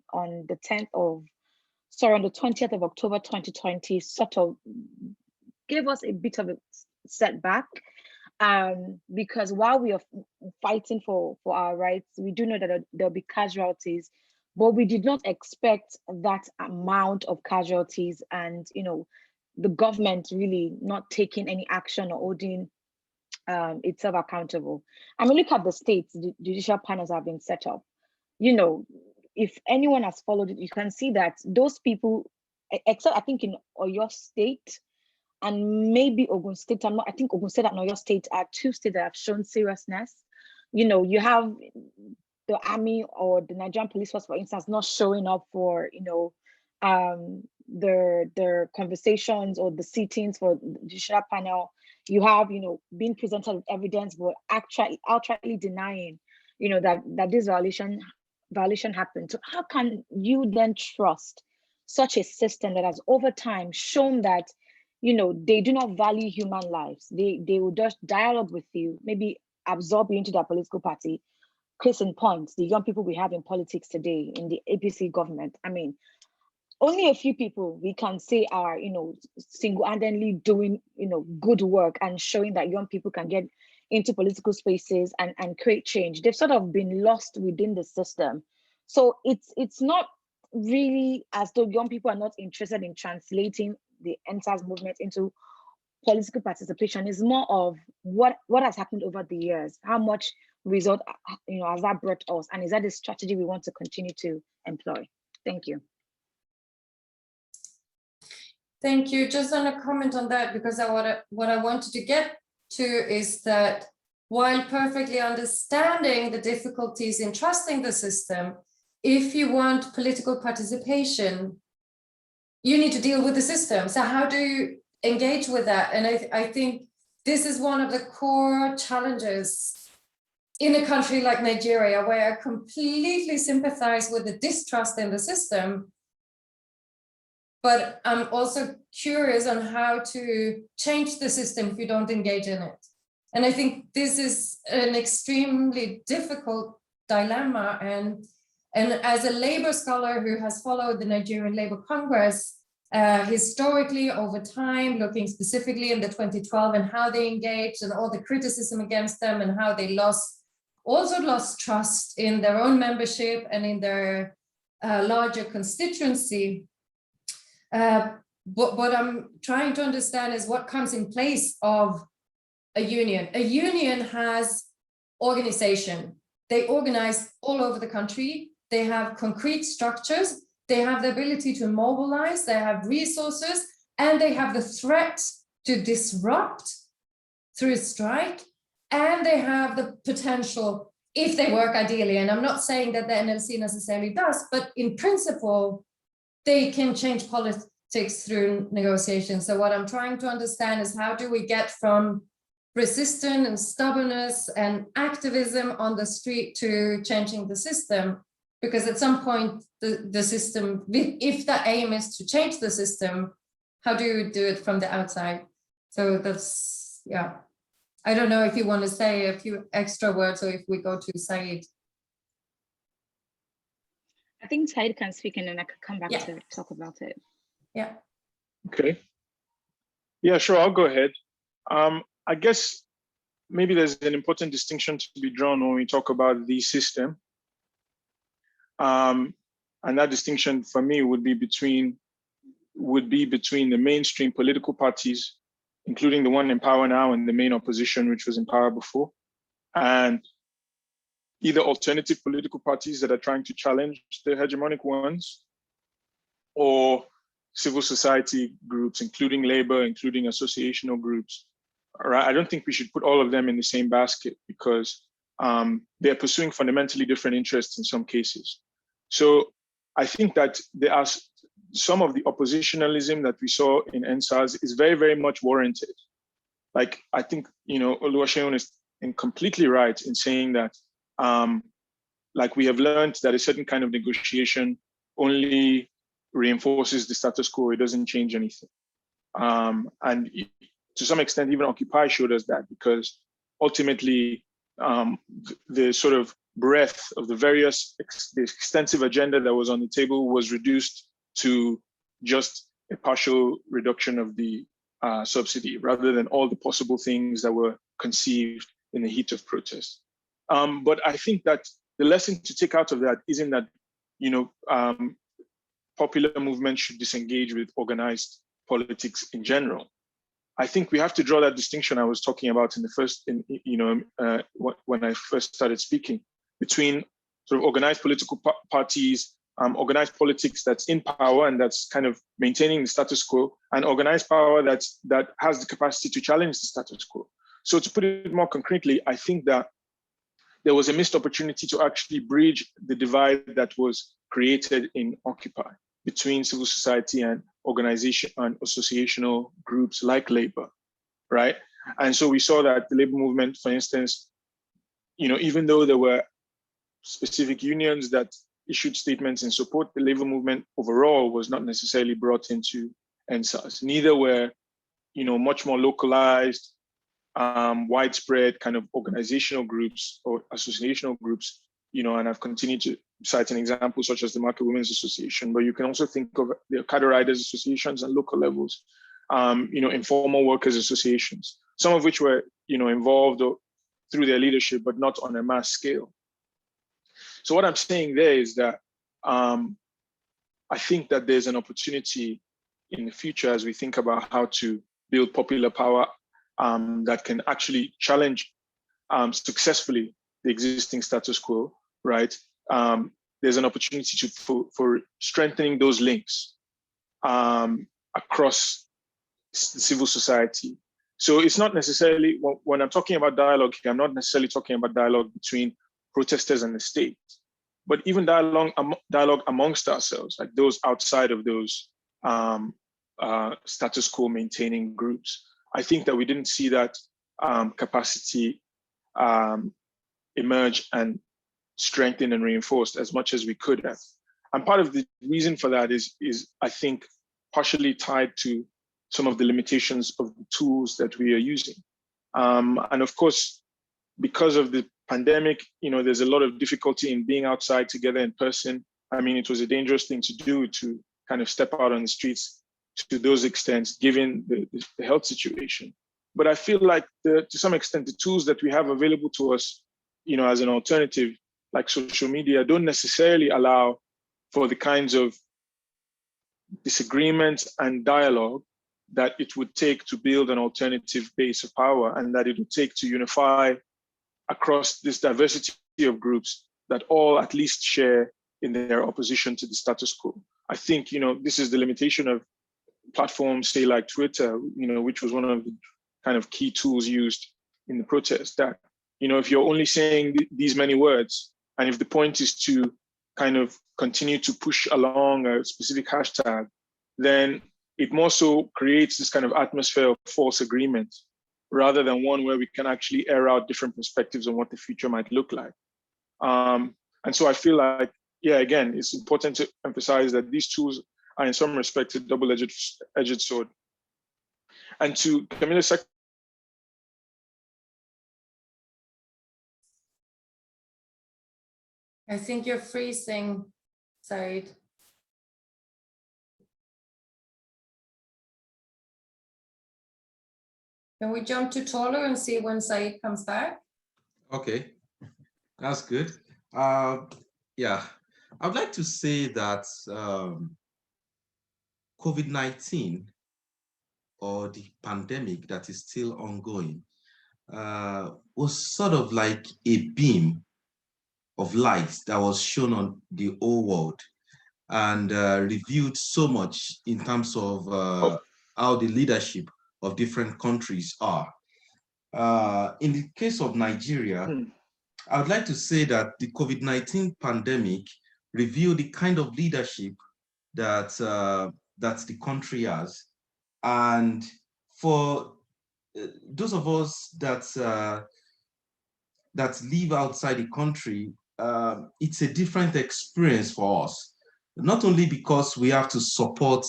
20th of October 2020 sort of gave us a bit of a setback. Because while we are fighting for our rights, we do know that there'll be casualties, but we did not expect that amount of casualties, and the government really not taking any action or holding itself accountable. I mean, look at the states, the judicial panels have been set up. If anyone has followed it, you can see that those people, except I think in Oyo State and maybe Ogun State, I think Ogun State and Oyo State are two states that have shown seriousness. You have the army or the Nigerian police force, for instance, not showing up for their conversations or the sittings for the judicial panel. You have being presented with evidence, but outrightly denying that this violation happened. So how can you then trust such a system that has over time shown that they do not value human lives? They will just dialogue with you, maybe absorb you into their political party. Case in point, the young people we have in politics today in the APC government. I mean, only a few people we can say are, single-handedly doing, good work and showing that young people can get into political spaces and create change. They've sort of been lost within the system. So it's not really as though young people are not interested in translating the SARS movement into political participation. Is more of what has happened over the years, how much result has that brought us, and is that the strategy we want to continue to employ? Thank you. Thank you. Just on a comment on that, because what I wanted to get to is that while perfectly understanding the difficulties in trusting the system, if you want political participation, you need to deal with the system. So how do you engage with that? And I think this is one of the core challenges in a country like Nigeria, where I completely sympathize with the distrust in the system, but I'm also curious on how to change the system if you don't engage in it. And I think this is an extremely difficult dilemma. And as a labor scholar who has followed the Nigerian Labour Congress historically over time, looking specifically in the 2012 and how they engaged and all the criticism against them and how they also lost trust in their own membership and in their larger constituency. What I'm trying to understand is what comes in place of a union. A union has organization. They organize all over the country. They have concrete structures. They have the ability to mobilize. They have resources, and they have the threat to disrupt through a strike. And they have the potential, if they work ideally, and I'm not saying that the NLC necessarily does, but in principle, they can change politics through negotiation. So what I'm trying to understand is how do we get from resistance and stubbornness and activism on the street to changing the system? Because at some point, the system, if the aim is to change the system, how do you do it from the outside? So that's, yeah. I don't know if you want to say a few extra words or if we go to Said. I think Said can speak and then I can come back to talk about it. Yeah. Okay. Yeah, sure, I'll go ahead. I guess maybe there's an important distinction to be drawn when we talk about the system. And that distinction for me would be between the mainstream political parties, including the one in power now and the main opposition, which was in power before, and either alternative political parties that are trying to challenge the hegemonic ones, or civil society groups, including labor, including associational groups. All right, I don't think we should put all of them in the same basket because they're pursuing fundamentally different interests in some cases. So I think that there are some of the oppositionalism that we saw in SARS is very, very much warranted. Like, I think, Oluwaseun is completely right in saying that, like, we have learned that a certain kind of negotiation only reinforces the status quo. It doesn't change anything. And to some extent, even Occupy showed us that, because ultimately the sort of breadth of the extensive agenda that was on the table was reduced to just a partial reduction of the subsidy, rather than all the possible things that were conceived in the heat of protest. But I think that the lesson to take out of that isn't that, popular movements should disengage with organized politics in general. I think we have to draw that distinction I was talking about in the first, when I first started speaking, between sort of organized political parties, organized politics that's in power and that's kind of maintaining the status quo, and organized power that has the capacity to challenge the status quo. So to put it more concretely, I think that there was a missed opportunity to actually bridge the divide that was created in Occupy between civil society and organization and associational groups like labor, right? And so we saw that the labor movement, for instance, even though there were specific unions that issued statements in support, the labor movement overall was not necessarily brought into NSAS. Neither were, much more localized, widespread kind of organizational groups or associational groups, and I've continued to cite an example such as the Market Women's Association, but you can also think of the Cadre Riders Associations and local levels, informal workers associations, some of which were, involved through their leadership, but not on a mass scale. So what I'm saying there is that I think that there's an opportunity in the future as we think about how to build popular power that can actually challenge successfully the existing status quo, right? There's an opportunity for strengthening those links across civil society. So it's not necessarily, when I'm talking about dialogue here, I'm not necessarily talking about dialogue between protesters and the state, but even dialogue amongst ourselves, like those outside of those status quo maintaining groups. I think that we didn't see that capacity emerge and strengthen and reinforced as much as we could have. And part of the reason for that is I think partially tied to some of the limitations of the tools that we are using. And of course, because of the pandemic, there's a lot of difficulty in being outside together in person. I mean, it was a dangerous thing to do, to kind of step out on the streets to those extents, given the health situation. But I feel like to some extent, the tools that we have available to us, as an alternative, like social media, don't necessarily allow for the kinds of disagreements and dialogue that it would take to build an alternative base of power, and that it would take to unify across this diversity of groups that all at least share in their opposition to the status quo. I think, this is the limitation of platforms, say like Twitter, which was one of the kind of key tools used in the protest, that, if you're only saying these many words, and if the point is to kind of continue to push along a specific hashtag, then it more so creates this kind of atmosphere of false agreement, rather than one where we can actually air out different perspectives on what the future might look like. And so I feel like, again, it's important to emphasize that these tools are in some respects a double-edged sword. And to Camilla's second, I think you're freezing, Said. Can we jump to Tola and see when Said comes back? Okay, that's good. Yeah, I'd like to say that COVID-19, or the pandemic that is still ongoing, was sort of like a beam of light that was shown on the whole world, and revealed so much in terms of how the leadership of different countries are. In the case of Nigeria, I would like to say that the COVID-19 pandemic revealed the kind of leadership that that the country has. And for those of us that live outside the country, it's a different experience for us. not only because we have to support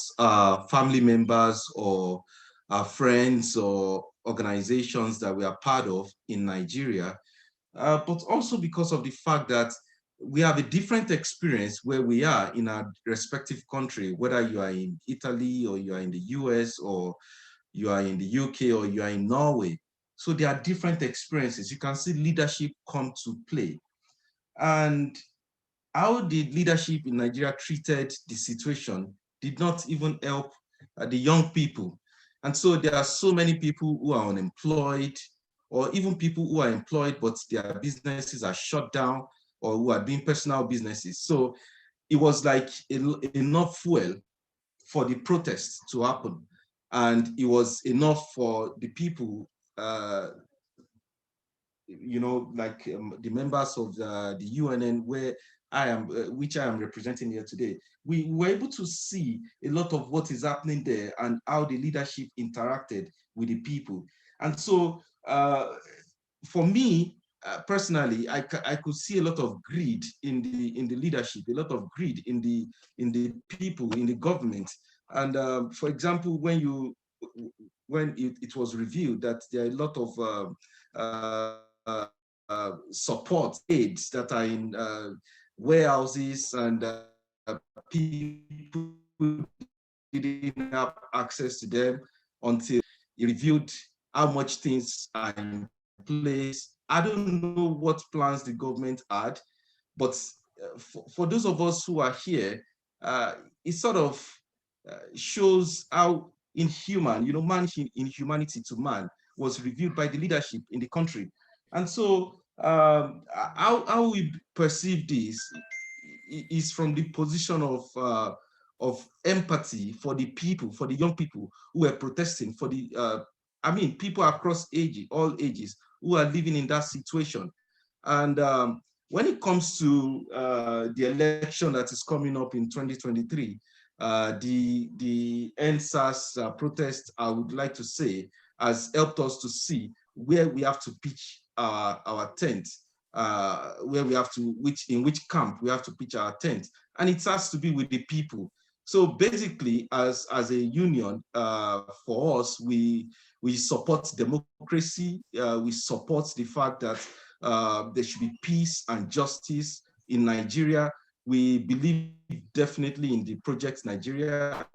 family members or our friends or organizations that we are part of in Nigeria, but also because of the fact that we have a different experience where we are in our respective country, whether you are in Italy or you are in the US or you are in the UK or you are in Norway. So there are different experiences. You can see leadership come to play. And how the leadership in Nigeria treated the situation did not even help the young people. And so there are so many people who are unemployed, or even people who are employed, but their businesses are shut down, or who are doing personal businesses. So it was like enough fuel for the protests to happen. And it was enough for the people, you know, like the members of the UNN, where I am, which I am representing here today. We were able to see a lot of what is happening there and how the leadership interacted with the people. And so for me, personally, I could see a lot of greed in the leadership, a lot of greed in the people, in the government. And for example, when it was revealed that there are a lot of support aids that are in warehouses, and people didn't have access to them until it revealed how much things are in place. I don't know what plans the government had, but for those of us who are here, it sort of shows how inhuman, you know, man's inhumanity to man was revealed by the leadership in the country. And so how we perceive this is from the position of empathy for the people, for the young people who were protesting, for the, I mean, people across ages, all ages, who are living in that situation. And when it comes to the election that is coming up in 2023, the SARS protest, I would like to say, has helped us to see where we have to pitch our tent, where we have to, in which camp we have to pitch our tent. And it has to be with the people. So basically, as a union, for us, we support democracy. We support the fact that there should be peace and justice in Nigeria. We believe definitely in the project Nigeria,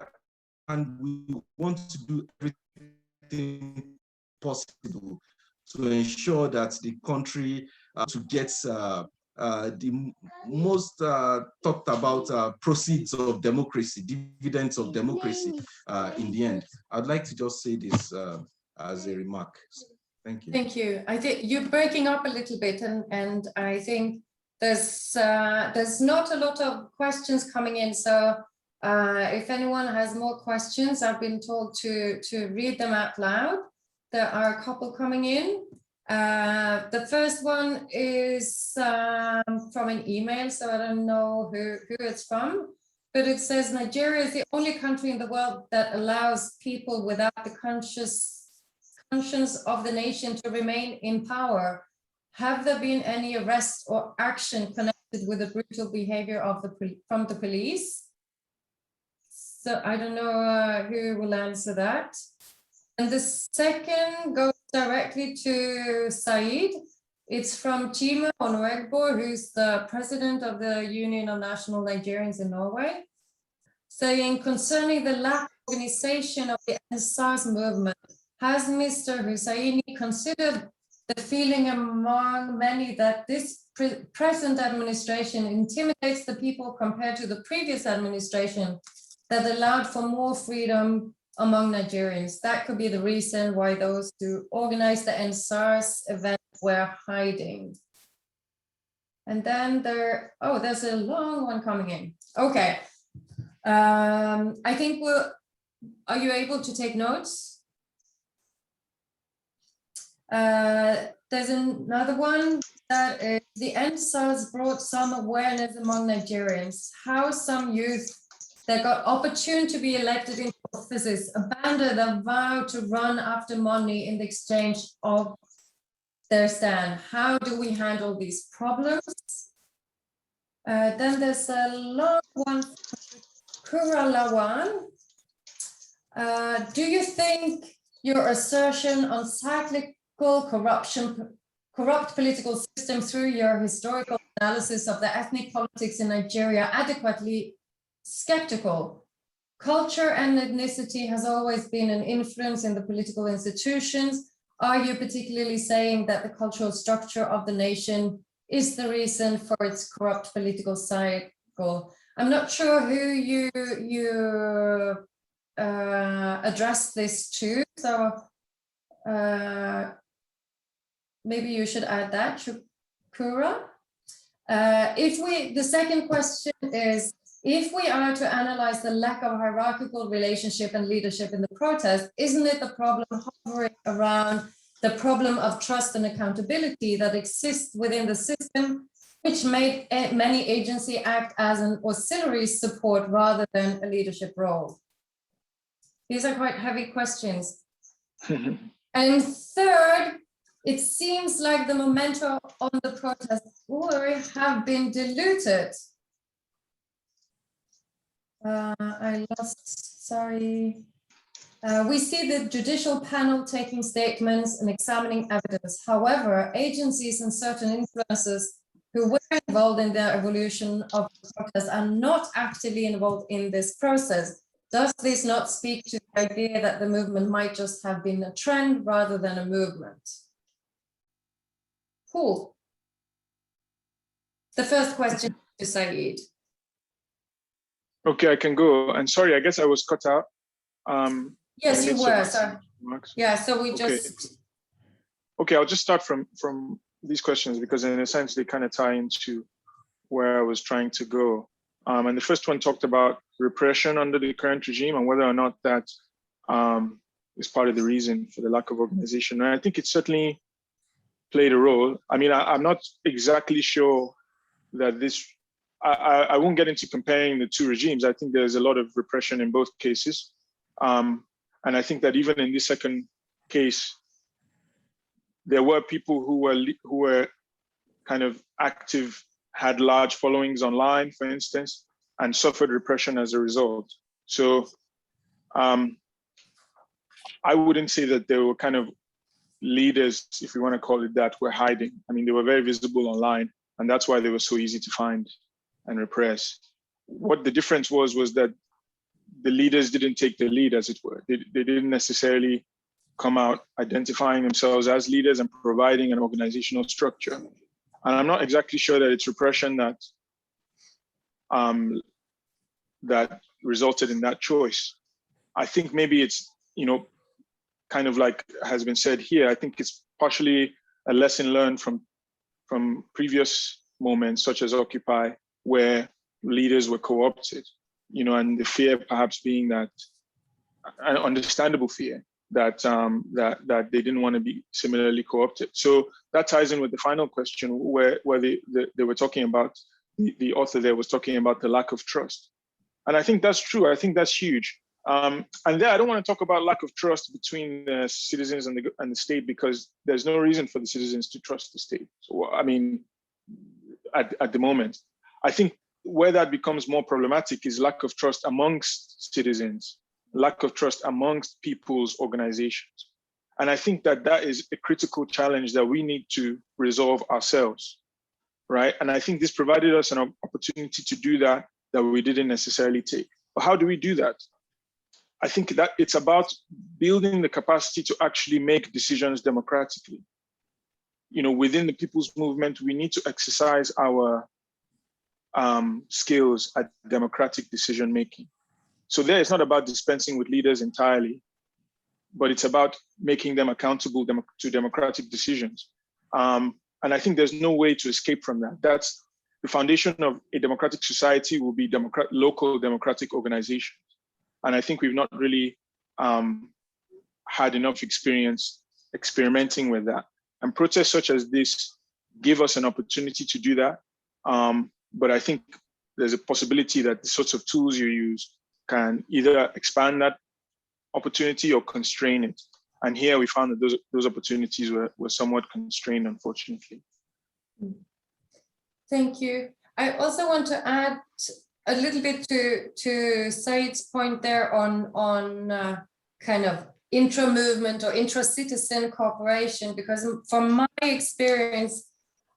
and we want to do everything possible to ensure that the country to get the most talked about proceeds of democracy, dividends of democracy in the end. I'd like to just say this as a remark. Thank you. Thank you. I think you're breaking up a little bit, and I think there's not a lot of questions coming in. So if anyone has more questions, I've been told to read them out loud. There are a couple coming in. The first one is from an email, so I don't know who it's from, but it says Nigeria is the only country in the world that allows people without the conscience of the nation to remain in power. Have there been any arrests or action connected with the brutal behavior of from the police? So I don't know who will answer that. And the second goes directly to Said. It's from Chima Onoegbo, who's the president of the Union of National Nigerians in Norway, saying, concerning the lack of organization of the SARS movement, has Mr. Hussaini considered the feeling among many that this present administration intimidates the people compared to the previous administration that allowed for more freedom among Nigerians? That could be the reason why those who organized the SARS event were hiding. And then there's a long one coming in. Okay. I think are you able to take notes? There's another one that is, the SARS brought some awareness among Nigerians. How some youth that got opportune to be elected into offices abandoned a vow to run after money in the exchange of their stand. How do we handle these problems? Then there's a long one from Kuralawan, do you think your assertion on cyclical corrupt political system through your historical analysis of the ethnic politics in Nigeria adequately skeptical? Culture and ethnicity has always been an influence in the political institutions. Are you particularly saying that the cultural structure of the nation is the reason for its corrupt political cycle? I'm not sure who you address this to, so maybe you should add that, Shukura. The second question is, if we are to analyze the lack of hierarchical relationship and leadership in the protest, isn't it the problem hovering around the problem of trust and accountability that exists within the system, which made many agencies act as an auxiliary support rather than a leadership role? These are quite heavy questions. And third, it seems like the momentum on the protest have been diluted. I lost, sorry. We see the judicial panel taking statements and examining evidence. However, agencies and certain influencers who were involved in the evolution of the protest are not actively involved in this process. Does this not speak to the idea that the movement might just have been a trend rather than a movement? Cool. The first question to Saeed. Okay, I can go. And sorry, I guess I was cut out. Yes, you were. So, yeah, so we okay. just. Okay, I'll just start from these questions because in a sense they kind of tie into where I was trying to go. And the first one talked about repression under the current regime and whether or not that is part of the reason for the lack of organization. And I think it certainly played a role. I mean, I'm not exactly sure that this, I won't get into comparing the two regimes. I think there's a lot of repression in both cases. And I think that even in this second case, there were people who were kind of active, had large followings online, for instance, and suffered repression as a result. So I wouldn't say that there were kind of leaders, if you want to call it that, were hiding. I mean, they were very visible online, and that's why they were so easy to find and repress. What the difference was that the leaders didn't take the lead, as it were. They didn't necessarily come out identifying themselves as leaders and providing an organizational structure. And I'm not exactly sure that it's repression that that resulted in that choice. I think maybe it's, kind of like has been said here, I think it's partially a lesson learned from previous moments, such as Occupy, where leaders were co-opted, and the fear perhaps being that, an understandable fear, that that they didn't want to be similarly co-opted. So that ties in with the final question, where they were talking about, the author there was talking about the lack of trust. And I think that's true. I think that's huge. And there, I don't want to talk about lack of trust between the citizens and the state, because there's no reason for the citizens to trust the state. So, I mean, at the moment, I think where that becomes more problematic is lack of trust amongst citizens, lack of trust amongst people's organizations. And I think that is a critical challenge that we need to resolve ourselves, right? And I think this provided us an opportunity to do that we didn't necessarily take. But how do we do that? I think that it's about building the capacity to actually make decisions democratically. Within the people's movement, we need to exercise our skills at democratic decision making. So there, it's not about dispensing with leaders entirely, but it's about making them accountable to democratic decisions. And I think there's no way to escape from that. That's the foundation of a democratic society, will be local democratic organizations. And I think we've not really had enough experience experimenting with that. And protests such as this give us an opportunity to do that. But I think there's a possibility that the sorts of tools you use can either expand that opportunity or constrain it. And here we found that those opportunities were somewhat constrained, unfortunately. Thank you. I also want to add a little bit to Said's point there on kind of intra-movement or intra-citizen cooperation, because from my experience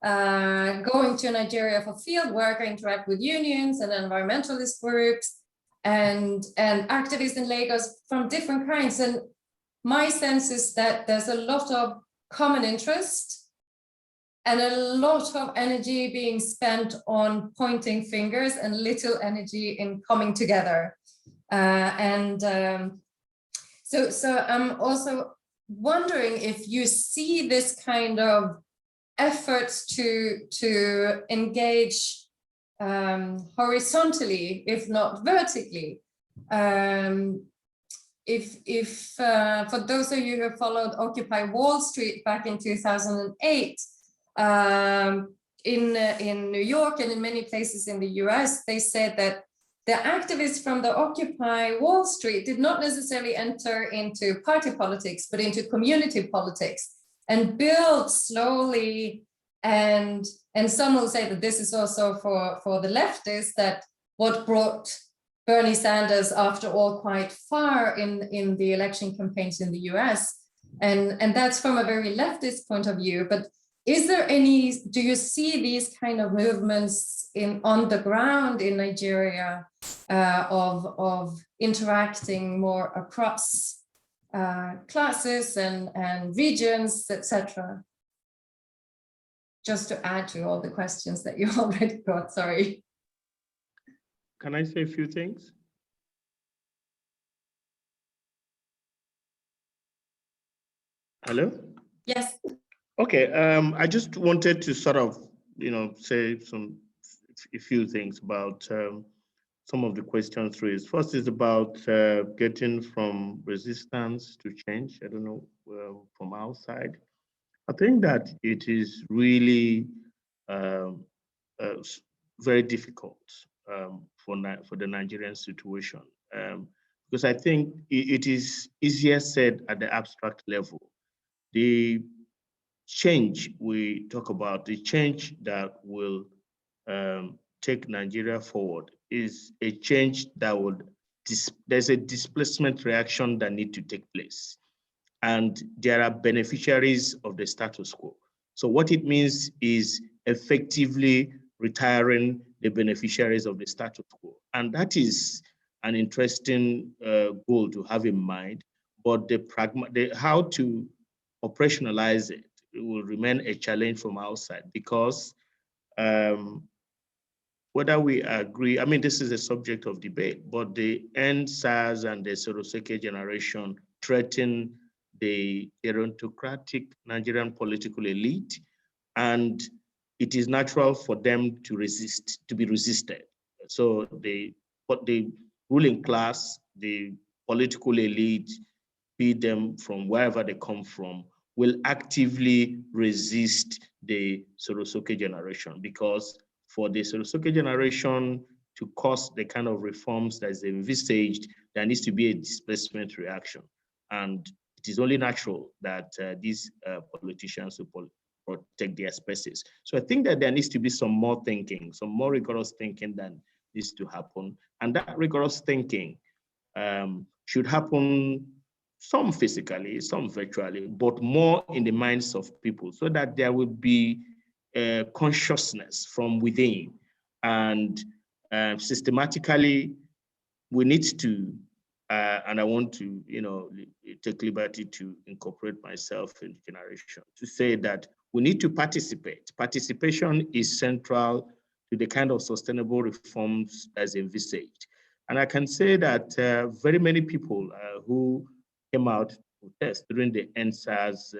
going to Nigeria for field work, I interact with unions and environmentalist groups and activists in Lagos from different kinds. And my sense is that there's a lot of common interest and a lot of energy being spent on pointing fingers and little energy in coming together. So I'm also wondering if you see this kind of efforts to engage horizontally, if not vertically. If for those of you who have followed Occupy Wall Street back in 2008, in New York and in many places in the US, they said that the activists from the Occupy Wall Street did not necessarily enter into party politics, but into community politics and build slowly. And some will say that this is also for the leftists, that what brought Bernie Sanders, after all, quite far in the election campaigns in the US. And that's from a very leftist point of view. But is there any, do you see these kind of movements on the ground in Nigeria of interacting more across classes and regions, etc.? Just to add to all the questions that you already got, sorry. Can I say a few things? Hello? Yes. Okay, I just wanted to sort of, say a few things about some of the questions raised. First is about getting from resistance to change. I don't know, from our side. I think that it is really very difficult for the Nigerian situation, because I think it is easier said at the abstract level. The change we talk about, the change that will take Nigeria forward, is a change that would, there's a displacement reaction that needs to take place. And there are beneficiaries of the status quo. So what it means is effectively retiring the beneficiaries of the status quo. And that is an interesting goal to have in mind, but how to operationalize it will remain a challenge from outside, because whether we agree, I mean, this is a subject of debate, but the end SARS and the Soroseke generation threaten the gerontocratic Nigerian political elite, and it is natural for them to resist, to be resisted. So the ruling class, the political elite, be them from wherever they come from, will actively resist the Soroseke generation, because for the Soroseke generation to cause the kind of reforms that is envisaged, there needs to be a displacement reaction. And it is only natural that these politicians will protect their spaces. So I think that there needs to be some more thinking, some more rigorous thinking that needs to happen. And that rigorous thinking should happen, some physically, some virtually, but more in the minds of people, so that there will be consciousness from within. And systematically, we need to, and I want to, take liberty to incorporate myself in the generation, to say that we need to participate. Participation is central to the kind of sustainable reforms as envisaged. And I can say that very many people who came out to protest during the NSAS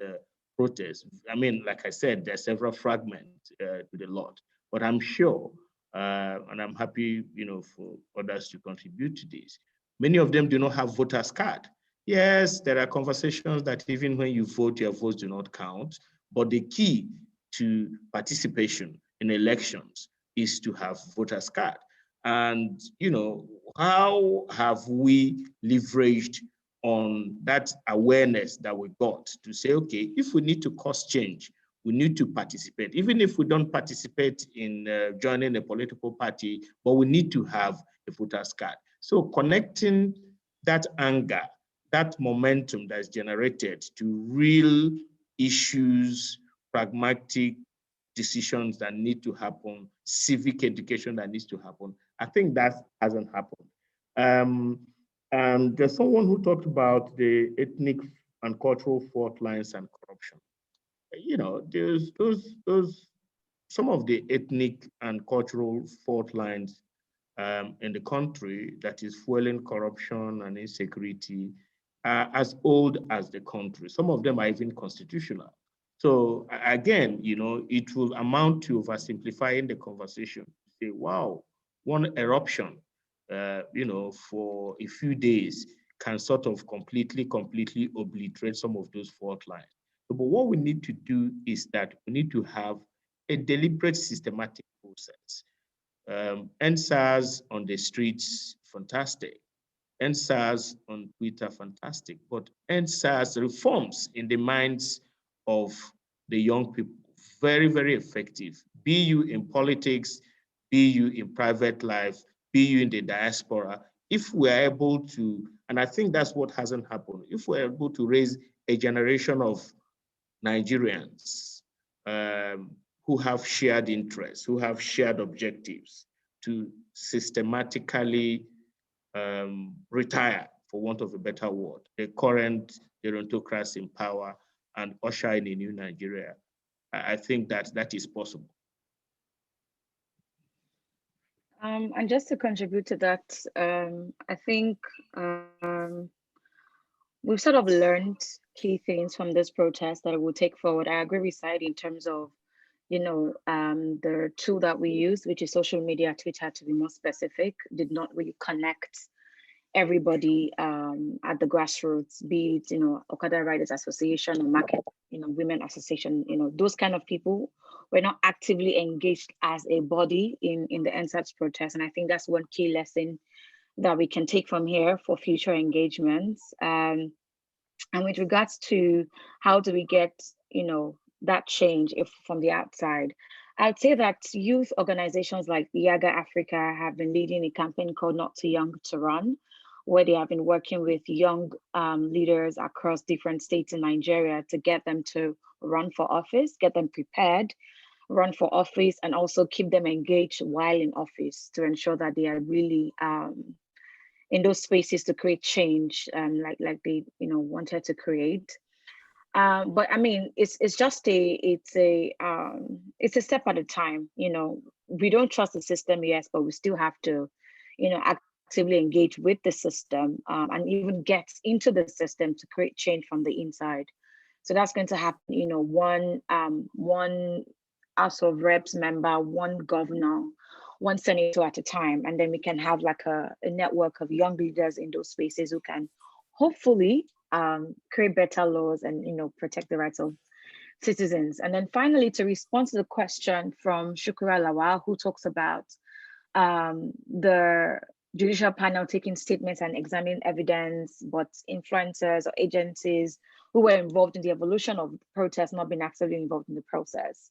protest, I mean, like I said, there are several fragments to the lot, but I'm sure, and I'm happy, for others to contribute to this, many of them do not have voters card. Yes, there are conversations that even when you vote, your votes do not count, but the key to participation in elections is to have voters card. And, how have we leveraged on that awareness that we got to say, okay, if we need to cause change, we need to participate, even if we don't participate in joining a political party, but we need to have a voter's card. So connecting that anger, that momentum that's generated to real issues, pragmatic decisions that need to happen, civic education that needs to happen, I think that hasn't happened. And there's someone who talked about the ethnic and cultural fault lines and corruption. You know, there's some of the ethnic and cultural fault lines in the country that is fueling corruption and insecurity as old as the country. Some of them are even constitutional. So again, you know, it will amount to oversimplifying the conversation. Say, wow, one eruption, you know, for a few days can sort of completely obliterate some of those fault lines. So, but what we need to do is that we need to have a deliberate, systematic process. SARS on the streets, fantastic. SARS on Twitter, fantastic. But SARS reforms in the minds of the young people, very, very effective. Be you in politics, be you in private life, be you in the diaspora. If we're able to, and I think that's what hasn't happened, if we're able to raise a generation of Nigerians who have shared interests, who have shared objectives, to systematically retire, for want of a better word, the current gerontocrats in power and usher in a new Nigeria. I think that is possible. And just to contribute to that, I think we've sort of learned key things from this protest that we'll take forward. I agree with Said in terms of, you know, the tool that we use, which is social media, Twitter to be more specific, did not really connect everybody at the grassroots, be it, you know, Okada Riders Association or Market, you know, Women Association, you know, those kind of people were not actively engaged as a body in the NSAS protest. And I think that's one key lesson that we can take from here for future engagements. And with regards to how do we get, you know, that change if from the outside, I'd say that youth organizations like Yaga Africa have been leading a campaign called Not Too Young to Run, where they have been working with young leaders across different states in Nigeria to get them to run for office, get them prepared, run for office, and also keep them engaged while in office to ensure that they are really in those spaces to create change, like they, you know, wanted to create. But I mean, it's just it's a step at a time. You know, we don't trust the system, yes, but we still have to, you know, actively engage with the system and even get into the system to create change from the inside. So that's going to happen, you know, one House of Reps member, one governor, one senator at a time, and then we can have like a network of young leaders in those spaces who can hopefully create better laws and, you know, protect the rights of citizens. And then finally, to respond to the question from Shukura Lawal, who talks about the judicial panel taking statements and examining evidence, but influencers or agencies who were involved in the evolution of the protest not being actively involved in the process.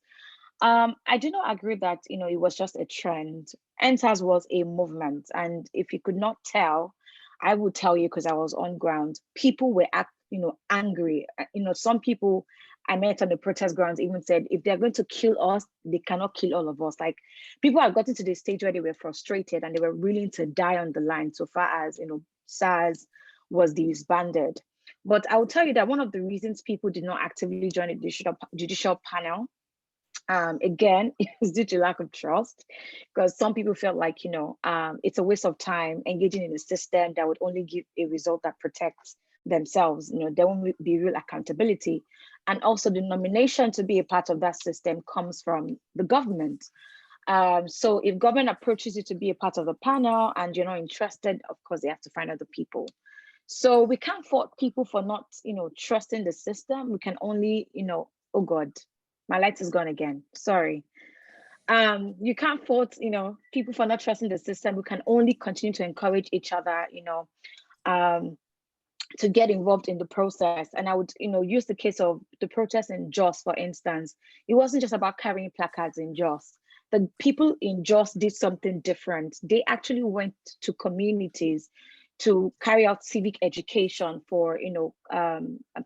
I do not agree that, you know, it was just a trend. NSAS was a movement, and if you could not tell, I would tell you because I was on ground. People were, you know, angry. You know, some people I met on the protest grounds even said, if they're going to kill us, they cannot kill all of us. Like, people have gotten to the stage where they were frustrated and they were willing to die on the line so far as, you know, SARS was disbanded. But I will tell you that one of the reasons people did not actively join the judicial panel, again, is due to lack of trust, because some people felt like, you know, it's a waste of time engaging in a system that would only give a result that protects themselves. You know, there won't be real accountability. And also the nomination to be a part of that system comes from the government. So if government approaches you to be a part of the panel and you're not interested, of course, they have to find other people. So we can't fault people for not, you know, trusting the system. We can only, you know, oh God, my light is gone again, sorry. You can't fault, you know, people for not trusting the system. We can only continue to encourage each other, you know, to get involved in the process. And I would, use the case of the protest in Jos, for instance. It wasn't just about carrying placards in Jos. The people in Jos did something different. They actually went to communities to carry out civic education for,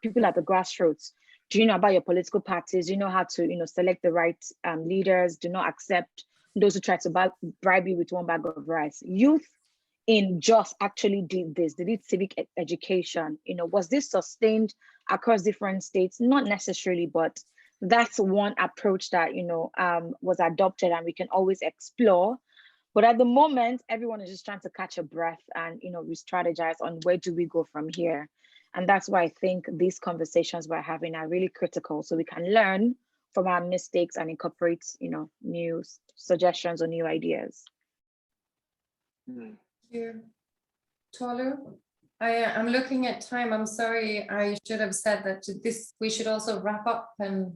people at the grassroots. Do you know about your political parties? Do you know how to, select the right leaders? Do not accept those who try to bribe you with one bag of rice. Youth in Jos actually did this. They did civic education. Was this sustained across different states? Not necessarily, but that's one approach that was adopted, and we can always explore. But at the moment, everyone is just trying to catch a breath and re-strategize on where do we go from here. And that's why I think these conversations we're having are really critical, so we can learn from our mistakes and incorporate new suggestions or new ideas. Thank you. Tolu, I'm looking at time. I'm sorry, I should have said that we should also wrap up, and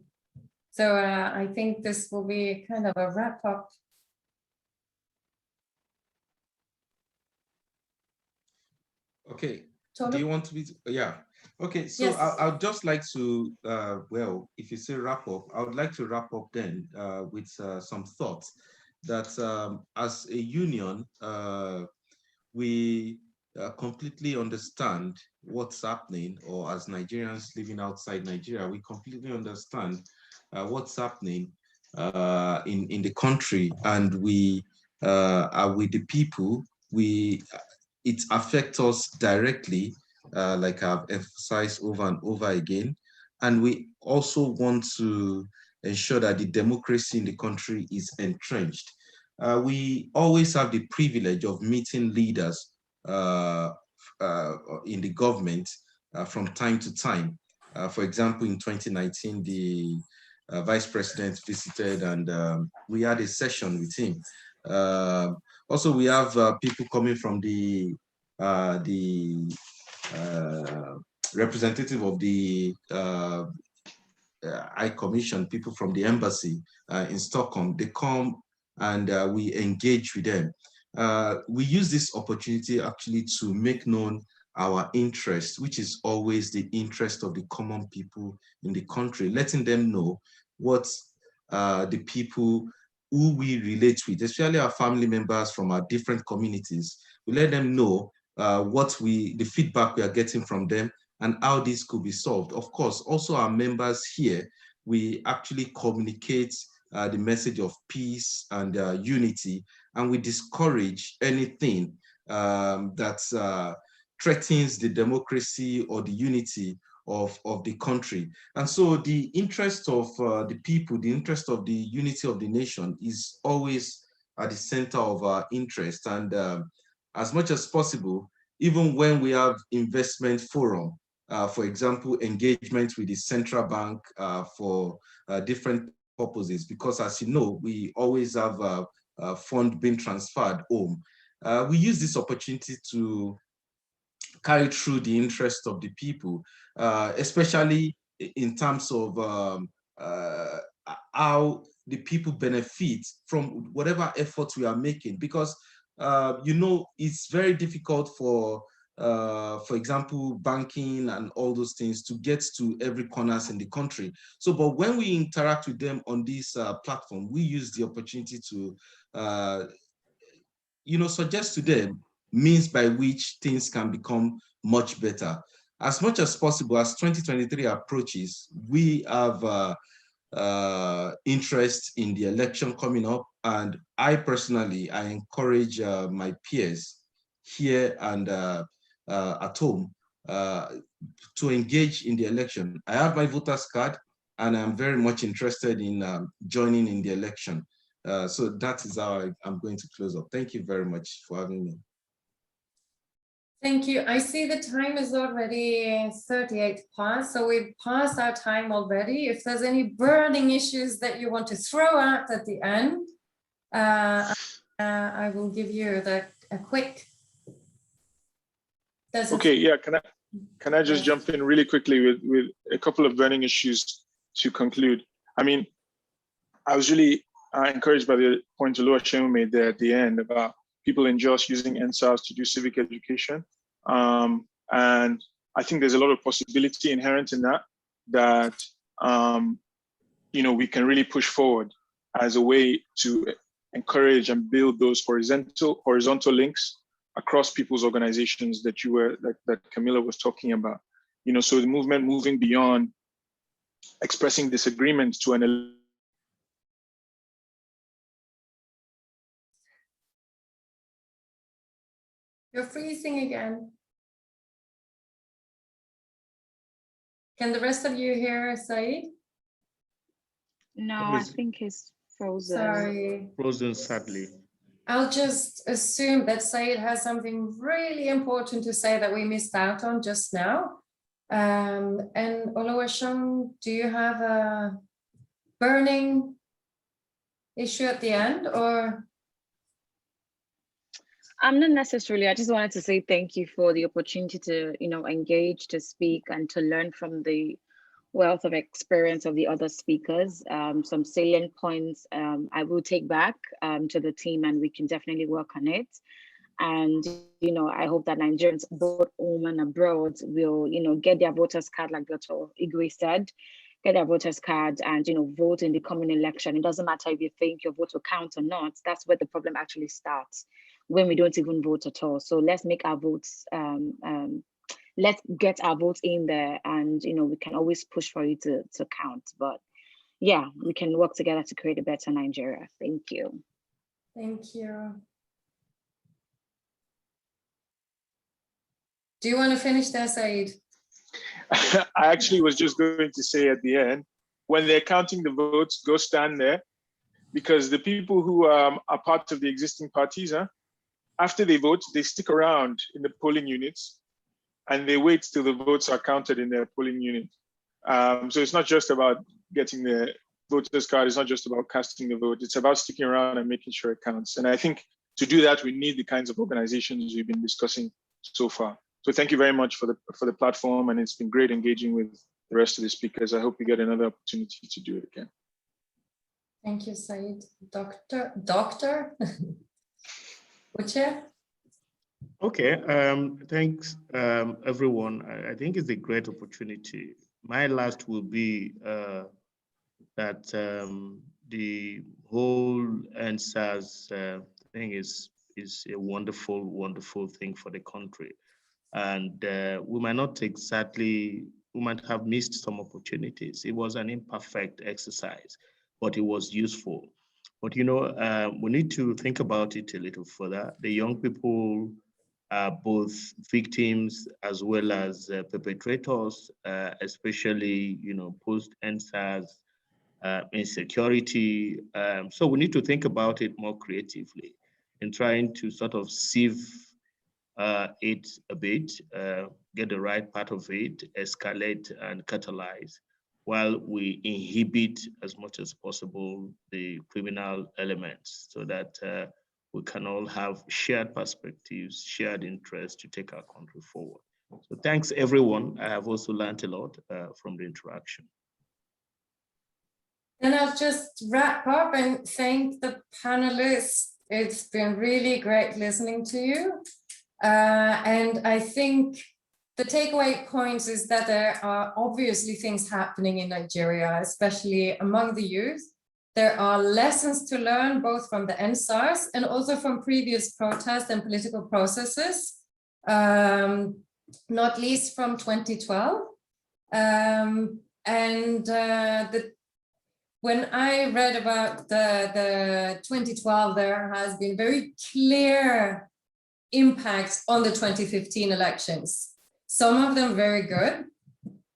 so I think this will be kind of a wrap up. Okay. Tolu? Do you want to be? Yeah. Okay. So Yes. I'd just like to, well, if you say wrap up, I would like to wrap up then with some thoughts that as a union, we completely understand what's happening, or as Nigerians living outside Nigeria, we completely understand what's happening in the country, and we are with the people. It affects us directly, like I've emphasized over and over again, and we also want to ensure that the democracy in the country is entrenched. We always have the privilege of meeting leaders in the government from time to time. For example, in 2019, the Vice President visited, and we had a session with him. Also, we have people coming from the representative of the High Commission, people from the embassy in Stockholm. They come and we engage with them. We use this opportunity actually to make known our interest, which is always the interest of the common people in the country, letting them know what the people who we relate with, especially our family members from our different communities, we let them know the feedback we are getting from them and how this could be solved. Of course, also our members here, we actually communicate the message of peace and unity, and we discourage anything that threatens the democracy or the unity of the country. And so the interest of the people, the interest of the unity of the nation is always at the center of our interest. And as much as possible, even when we have investment forum, for example, engagement with the central bank for different purposes, because as you know, we always have a fund being transferred home. We use this opportunity to carry through the interest of the people, especially in terms of how the people benefit from whatever efforts we are making, because it's very difficult for example, banking and all those things to get to every corners in the country. So, but when we interact with them on this platform, we use the opportunity to, suggest to them means by which things can become much better. As much as possible, as 2023 approaches, we have interest in the election coming up, and I personally, I encourage my peers here and at home to engage in the election. I have my voter's card, and I'm very much interested in joining in the election. So that is how I'm going to close up. Thank you very much for having me. Thank you. I see the time is already 38 past, so we've passed our time already. If there's any burning issues that you want to throw out at the end, I will give you a quick. Okay, yeah, can I just jump in really quickly with a couple of burning issues to conclude? I mean, I was really encouraged by the point Oluwaseun made there at the end about people in Jos using SARS to do civic education. And I think there's a lot of possibility inherent in that we can really push forward as a way to encourage and build those horizontal links across people's organizations that Camilla was talking about. So the movement moving beyond expressing disagreements to an You're freezing again. Can the rest of you hear Said? No, I think he's frozen. Sorry. Frozen, sadly. I'll just assume that Said has something really important to say that we missed out on just now. And Oluwaseun, do you have a burning issue at the end, or? Not necessarily. I just wanted to say thank you for the opportunity to, engage, to speak, and to learn from the wealth of experience of the other speakers. Some salient points I will take back to the team, and we can definitely work on it. And, I hope that Nigerians, both home and abroad, will, get their voters card, like Dr. Igwe said, get their voters card and, vote in the coming election. It doesn't matter if you think your vote will count or not. That's where the problem actually starts, when we don't even vote at all. So let's make our votes, let's get our votes in there, and, we can always push for it to count. But yeah, we can work together to create a better Nigeria. Thank you. Thank you. Do you want to finish there, Said? I actually was just going to say at the end, when they're counting the votes, go stand there, because the people who are part of the existing parties, after they vote, they stick around in the polling units and they wait till the votes are counted in their polling unit. So it's not just about getting the voter's card, it's not just about casting the vote, it's about sticking around and making sure it counts. And I think to do that, we need the kinds of organizations we've been discussing so far. So thank you very much for the platform, and it's been great engaging with the rest of the speakers. I hope we get another opportunity to do it again. Thank you, Said. Doctor? Uche? Okay, thanks everyone. I think it's a great opportunity. My last will be that the whole NSAS thing is a wonderful, wonderful thing for the country. And we might have missed some opportunities. It was an imperfect exercise, but it was useful. But we need to think about it a little further. The young people are both victims as well as perpetrators, especially post-NSAS insecurity. So we need to think about it more creatively in trying to sort of sieve it a bit, get the right part of it, escalate and catalyze, while we inhibit as much as possible the criminal elements, so that we can all have shared perspectives, shared interests to take our country forward. So thanks everyone. I have also learned a lot from the interaction. And I'll just wrap up and thank the panelists. It's been really great listening to you. And I think the takeaway points is that there are obviously things happening in Nigeria, especially among the youth. There are lessons to learn both from the NSARS and also from previous protests and political processes, not least from 2012. When I read about the 2012, there has been very clear impacts on the 2015 elections. Some of them very good,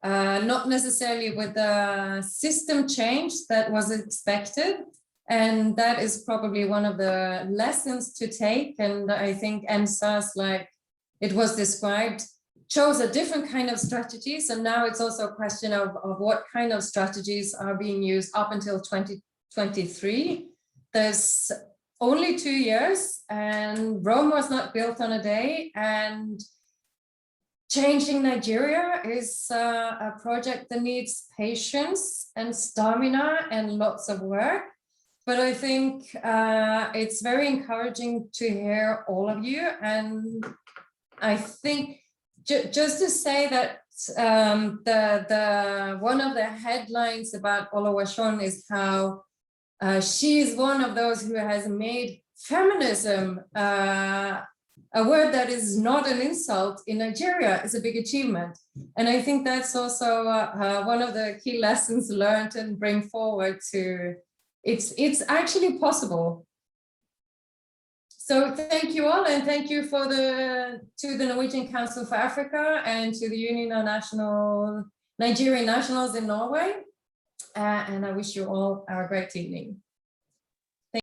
not necessarily with the system change that was expected. And that is probably one of the lessons to take. And I think NSAS, like it was described, chose a different kind of strategies. And now it's also a question of what kind of strategies are being used up until 2023. There's only 2 years, and Rome was not built on a day, and changing Nigeria is a project that needs patience and stamina and lots of work. But I think it's very encouraging to hear all of you, and I think just to say that the one of the headlines about Oluwaseun is how she is one of those who has made feminism a word that is not an insult in Nigeria. Is a big achievement. And I think that's also one of the key lessons learned and bring forward to it's actually possible. So thank you all, and thank you to the Norwegian Council for Africa and to the Union of Nigerian Nationals in Norway. And I wish you all a great evening.